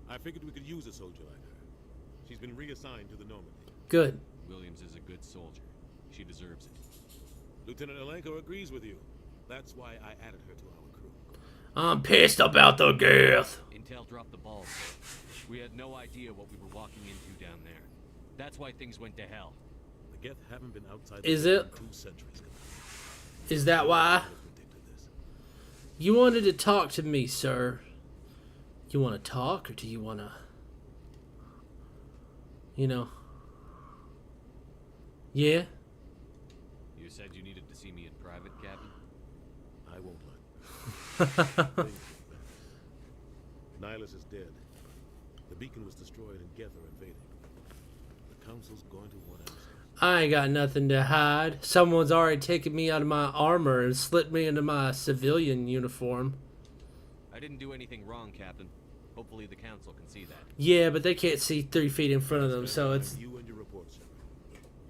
I figured we could use a soldier like her. She's been reassigned to the Normandy. Good. Williams is a good soldier. She deserves it. Lieutenant Alenko agrees with you. That's why I added her to our crew. I'm pissed about the girth. Intel dropped the ball, sir. We had no idea what we were walking into down there. That's why things went to hell. The Geth haven't been outside Is the it? in 2 centuries. Is that why? You wanted to talk to me, sir. You want to talk, or do you want to... You know... Yeah? You said you needed to see me in private, Captain? I won't lie. Nihilus is dead. The beacon was destroyed and Geth are invading. The Council's going to want answers. I ain't got nothing to hide. Someone's already taken me out of my armor and slipped me into my civilian uniform. I didn't do anything wrong, Captain. Hopefully the Council can see that. Yeah, but they can't see 3 feet in front of them, so it's... You and your report, Shepard.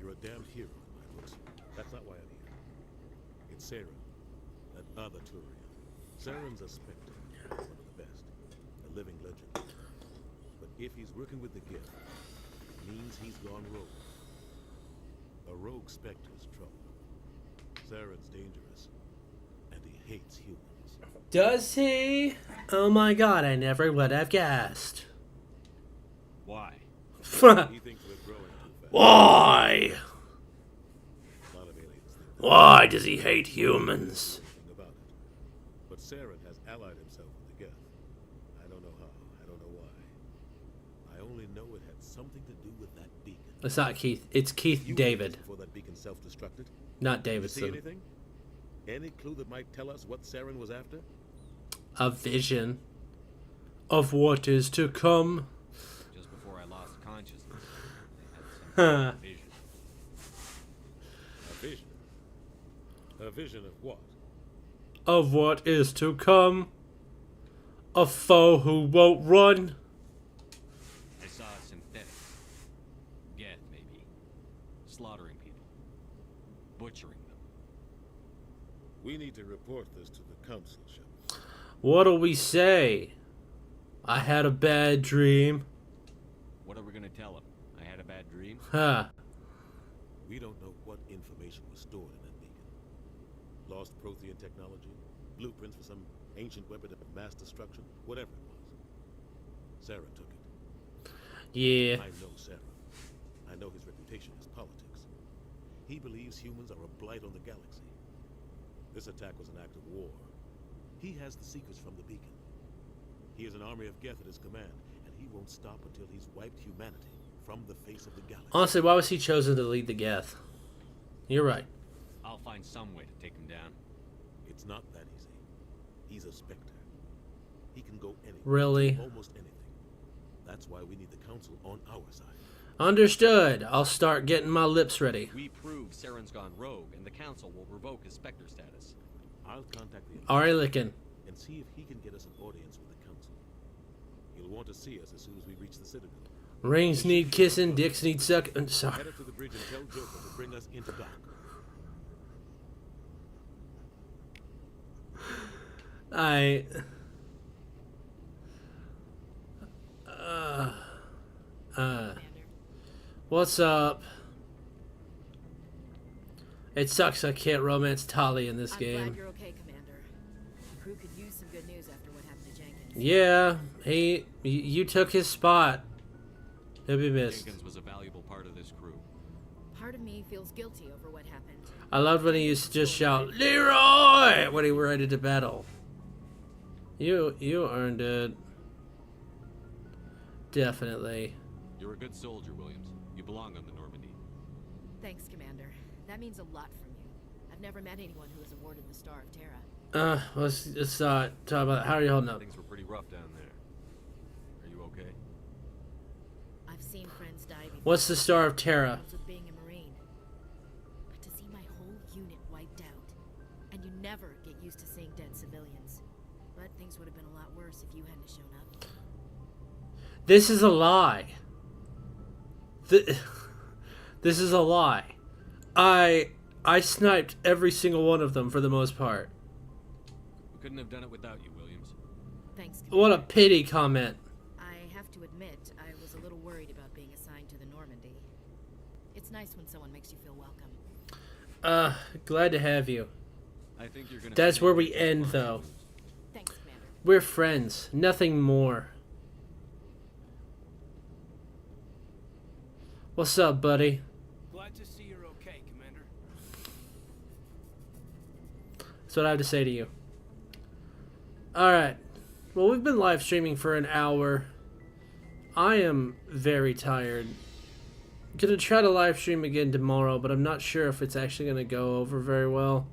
You're a damned hero in my books. That's not why I'm here. It's Saren, that other Turian. Saren's a Spectre, one of the best, a living legend. But if he's working with the Geth, it means he's gone rogue. A rogue Spectre's trouble. Saren's dangerous, and he hates humans. Does he? Oh my god, I never would have guessed. Why? He thinks we're growing too fast. Why? A lot of aliens think that. Why does he hate humans? About it. But Saren has allied himself with the Geth. I don't know how. I don't know why. I only know it had something to do with that beacon. It's not Keith. It's Keith David. Before that beacon self-destructed. Not See Davidson. anything? Any clue that might tell us what Saren was after? A vision of what is to come. Just before I lost consciousness, I Huh. had some vision. A vision? A vision of what? Of what is to come. A foe who won't run. I saw a synthetic. Geth, maybe. Slaughtering people. Butchering them. We need to report this to the Council, Shepard. What do we say? I had a bad dream. What are we gonna tell him? I had a bad dream? Huh. We don't know what information was stored in that beacon. Lost Prothean technology, blueprints for some ancient weapon of mass destruction, whatever it was. Saren took it. Yeah. I know Saren. I know his reputation is politics. He believes humans are a blight on the galaxy. This attack was an act of war. He has the secrets from the beacon. He has an army of Geth at his command, and he won't stop until he's wiped humanity from the face of the galaxy. Honestly, why was he chosen to lead the Geth? You're right. I'll find some way to take him down. It's not that easy. He's a Spectre. He can go anywhere. Really? Almost anything. That's why we need the Council on our side. Understood. I'll start getting my lips ready. We prove Saren's gone rogue, and the Council will revoke his Spectre status. I'll contact the Alright, Lickin. and see if he can get us an audience with the Council. He'll want to see us as soon as we reach the Citadel. Rings need kissing, dicks need sucking. Sorry. Head up to the bridge and tell Joker to bring us into dock. What's up? It sucks I can't romance Tali in this I'm game. glad you're okay, Commander. The crew could use some good news after what happened to Jenkins. Yeah, you took his spot. He'll be missed. Jenkins was a valuable part of this crew. Part of me feels guilty over what happened. I loved when he used to just shout, "Leroy!" when he were ready to battle. You earned it. Definitely. You're a good soldier, Williams. You belong on the Normandy. Thanks, Commander. That means a lot from you. I've never met anyone who was awarded the Star of Terra. Let's talk about it. How are you holding up? Things were pretty rough down there. Are you okay? I've seen friends die before. What's the Star of Terra? With being a Marine. But to see my whole unit wiped out, and you never get used to seeing dead civilians. But things would have been a lot worse if you hadn't shown up. This is a lie. This is a lie. I sniped every single one of them for the most part. We couldn't have done it without you, Williams. Thanks, What a pity comment. I have to admit, I was a little worried about being assigned to the Normandy. It's nice when someone makes you feel welcome. Glad to have you. I think you're gonna. That's where we end, though. Thanks, Commander. We're friends, nothing more. What's up, buddy? Glad to see you're okay, Commander. That's what I have to say to you. Alright. Well, we've been live streaming for an hour. I am very tired. Gonna try to live stream again tomorrow, but I'm not sure if it's actually gonna go over very well.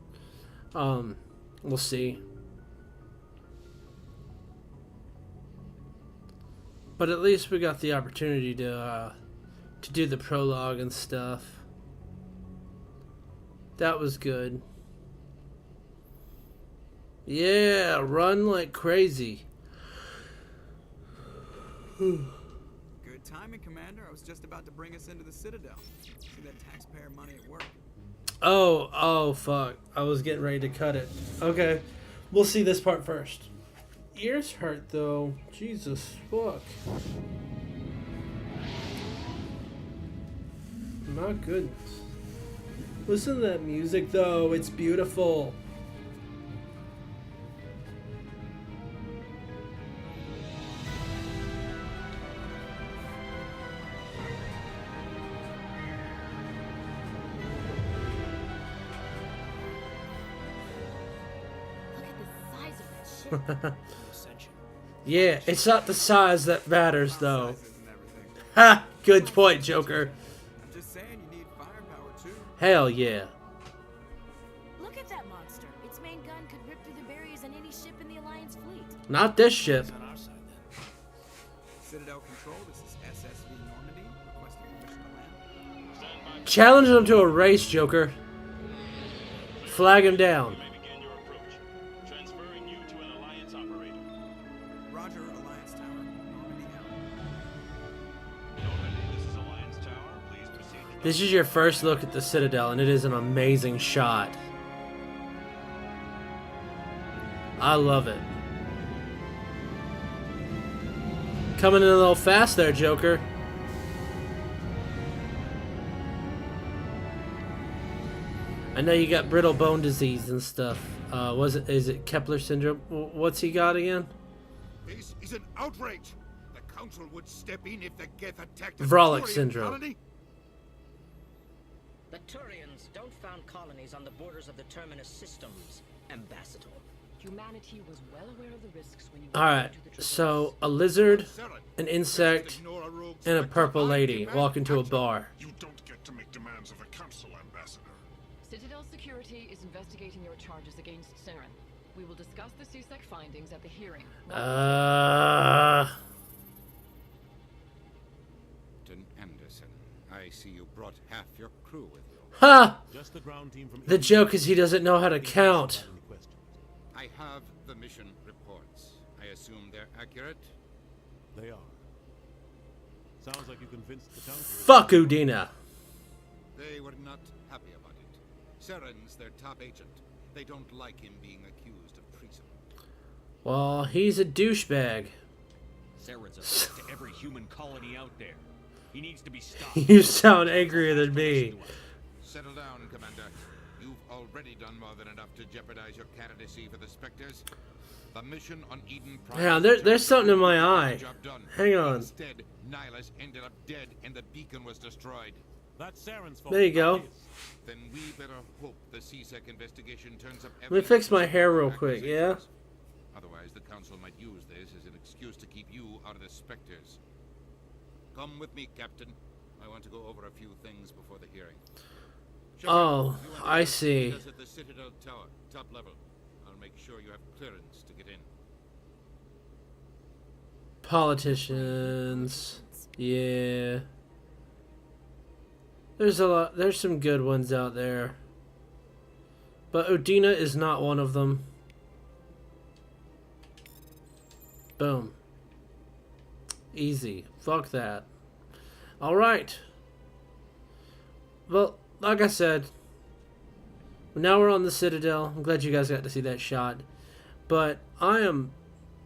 We'll see. But at least we got the opportunity to do the prologue and stuff. That was good. Yeah, run like crazy. Good timing, Commander. I was just about to bring us into the Citadel. See that taxpayer money at work. Oh, fuck. I was getting ready to cut it. Okay. We'll see this part first. Ears hurt, though. Jesus, fuck. My goodness. Listen to that music, though. It's beautiful. Yeah, it's not the size that matters, though. Ha! Good point, Joker. I'm just saying you need firepower too. Hell yeah. Look at that monster. Its main gun could rip through the barriers in any ship in the Alliance fleet. Not this ship. Citadel Control, this is SSV Normandy, requesting permission to land. Challenge him to a race, Joker. Flag him down. Roger, Alliance Tower, Normandy out. This is your first look at the Citadel, and it is an amazing shot. I love it. Coming in a little fast there, Joker. I know you got brittle bone disease and stuff. Is it Kepler syndrome? What's he got again? This is an outrage. The Council would step in if the Geth attacked the Vrolic Turian syndrome. colony. The Turians don't found colonies on the borders of the Terminus systems, Ambassador. Humanity was well aware of the risks when you Alright, so a lizard, an insect, and a purple lady walk into a bar. You don't get to make demands of the Council, Ambassador. Citadel Security is investigating your charges against Saren. We will discuss the CSEC findings at the hearing. Captain Anderson, I see you brought half your crew with you. Ha! Just the ground team from The joke is he doesn't know how to count. I have the mission reports. I assume they're accurate? They are. Sounds like you convinced the council. Fuck Udina. They were not happy about it. Saren's their top agent. They don't like him being accused of treason. Well, he's a douchebag. Saren's a threat to every human colony out there. He needs to be stopped. You sound angrier than me. Settle down, Commander. You've already done more than enough to jeopardize your candidacy for the Spectres. The mission on Eden Prime. Yeah, there's something in my eye. Hang on. Instead, Nihilus ended up dead and the beacon was destroyed. That's Saren's fault. There you go. Then we better hope the CSEC investigation turns up Let me fix my hair real quick, yeah? Otherwise, the Council might use this as an excuse to keep you out of the Spectres. Come with me, Captain. I want to go over a few things before the hearing. Oh, I see. At the Citadel Tower, top level. I'll make sure you have clearance to get in. Politicians. Yeah. There's some good ones out there. But Udina is not one of them. Boom. Easy. Fuck that. Alright. Well, like I said, now we're on the Citadel. I'm glad you guys got to see that shot. But I am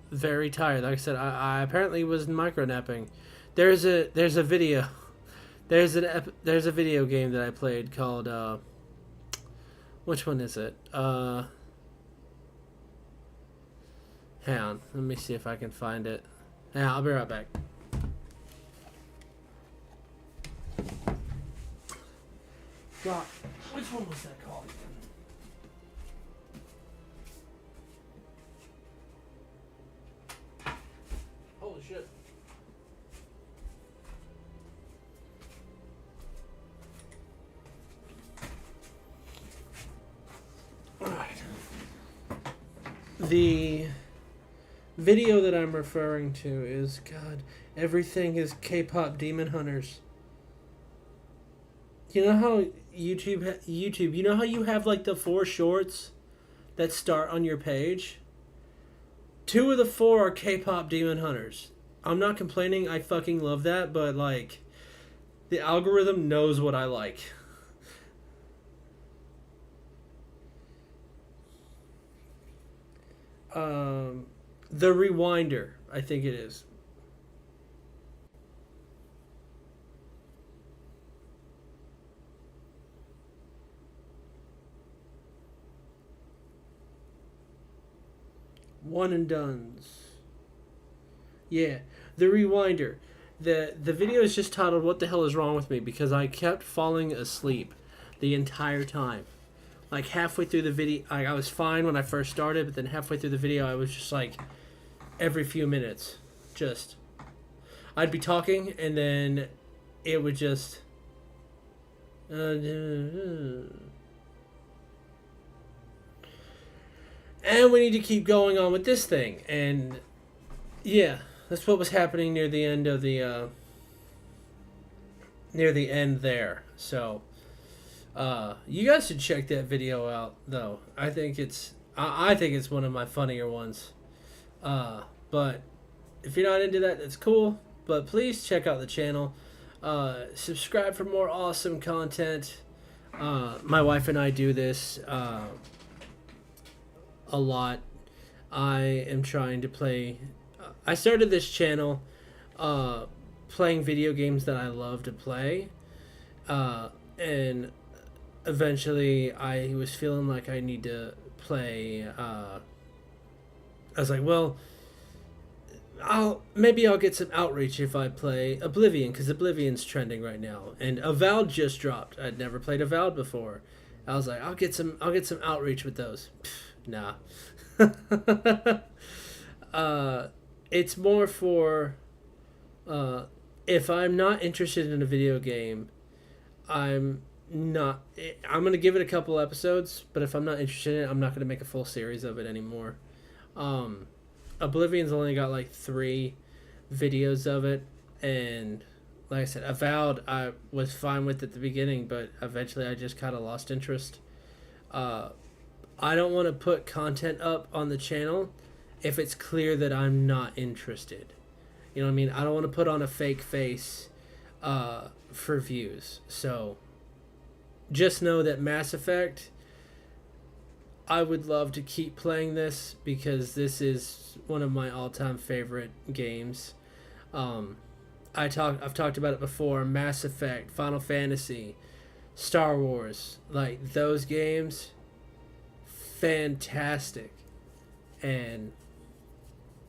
very tired. Like I said, I apparently was micro-napping. There's a video. There's a video game that I played called which one is it? Hang on. Let me see if I can find it. Yeah, I'll be right back. God, which one was that called? Holy shit. Alright. The video that I'm referring to is, God, everything is K-pop Demon Hunters. You know how YouTube, you know how you have like the 4 shorts that start on your page? 2 of the 4 are K-pop Demon Hunters. I'm not complaining, I fucking love that, but like, the algorithm knows what I like. The Rewinder, I think it is. One and Dones. Yeah, The Rewinder. The video is just titled "What the hell is wrong with me?" because I kept falling asleep the entire time. Like halfway through the video, I was fine when I first started, but then halfway through the video, I was just like, every few minutes, I'd be talking and then it would just. And we need to keep going on with this thing, and yeah, that's what was happening near the end of the there. So you guys should check that video out, though. I think it's one of my funnier ones. But if you're not into that, that's cool. But please check out the channel. Subscribe for more awesome content. My wife and I do this a lot. I am trying to play. I started this channel playing video games that I love to play, and eventually I was feeling like I need to play. I was like, well, maybe I'll get some outreach if I play Oblivion, because Oblivion's trending right now, and Avowed just dropped. I'd never played Avowed before. I was like, I'll get some outreach with those. Nah. It's more for if I'm not interested in a video game, I'm not. I'm gonna give it a couple episodes, but if I'm not interested in it, I'm not gonna make a full series of it anymore. Oblivion's only got like 3 videos of it, and like I said, Avowed I was fine with at the beginning, but eventually I just kind of lost interest. I don't want to put content up on the channel if it's clear that I'm not interested. You know what I mean? I don't want to put on a fake face for views. So just know that Mass Effect, I would love to keep playing this because this is one of my all-time favorite games. I've talked about it before. Mass Effect, Final Fantasy, Star Wars, like those games, fantastic. And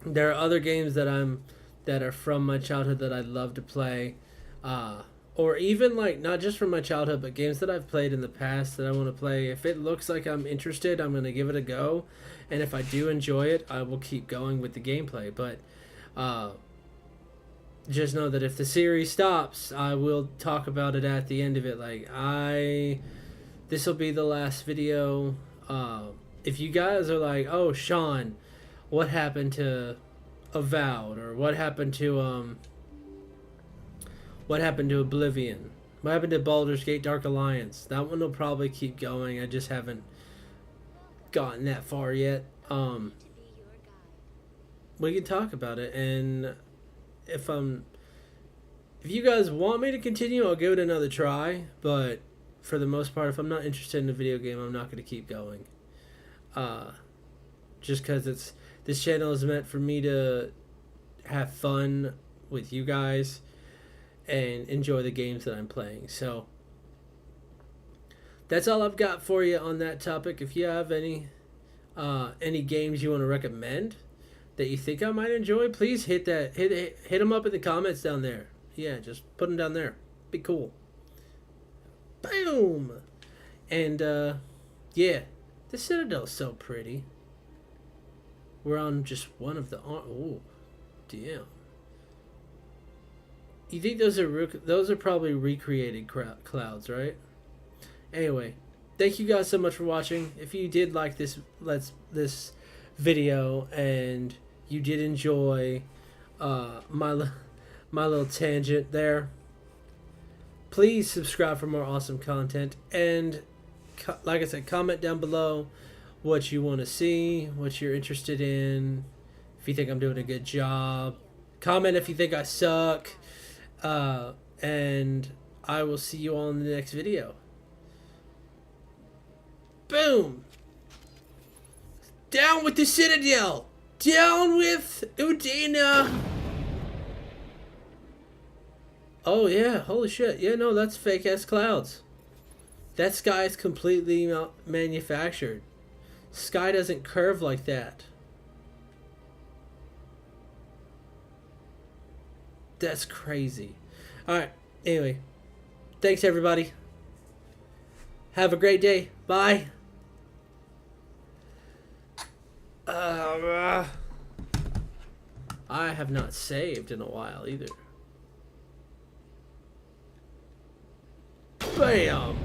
there are other games that are from my childhood that I'd love to play, or even like not just from my childhood, but games that I've played in the past that I want to play. If it looks like I'm interested, I'm gonna give it a go, and if I do enjoy it, I will keep going with the gameplay. But just know that if the series stops, I will talk about it at the end of it. Like this will be the last video. If you guys are like, oh Sean, what happened to Avowed, or what happened to Oblivion, what happened to Baldur's Gate Dark Alliance, that one will probably keep going. I just haven't gotten that far yet. We can talk about it, and if you guys want me to continue, I'll give it another try, but for the most part, if I'm not interested in a video game, I'm not going to keep going. Just because this channel is meant for me to have fun with you guys and enjoy the games that I'm playing. So that's all I've got for you on that topic. If you have any games you want to recommend that you think I might enjoy, please hit them up in the comments down there. Yeah, just put them down there. Be cool. Boom. And yeah, the Citadel's so pretty. We're on just one of the... Oh, damn. You think those are probably recreated clouds, right? Anyway, thank you guys so much for watching. If you did like this video and you did enjoy my little tangent there, please subscribe for more awesome content. And like I said, comment down below what you want to see, what you're interested in, if you think I'm doing a good job. Comment if you think I suck. And I will see you all in the next video. Boom! Down with the Citadel! Down with Udina! Oh yeah, holy shit. Yeah, no, that's fake ass clouds. That sky is completely manufactured. Sky doesn't curve like that. That's crazy. Alright, anyway. Thanks everybody. Have a great day. Bye. I have not saved in a while either. Bam!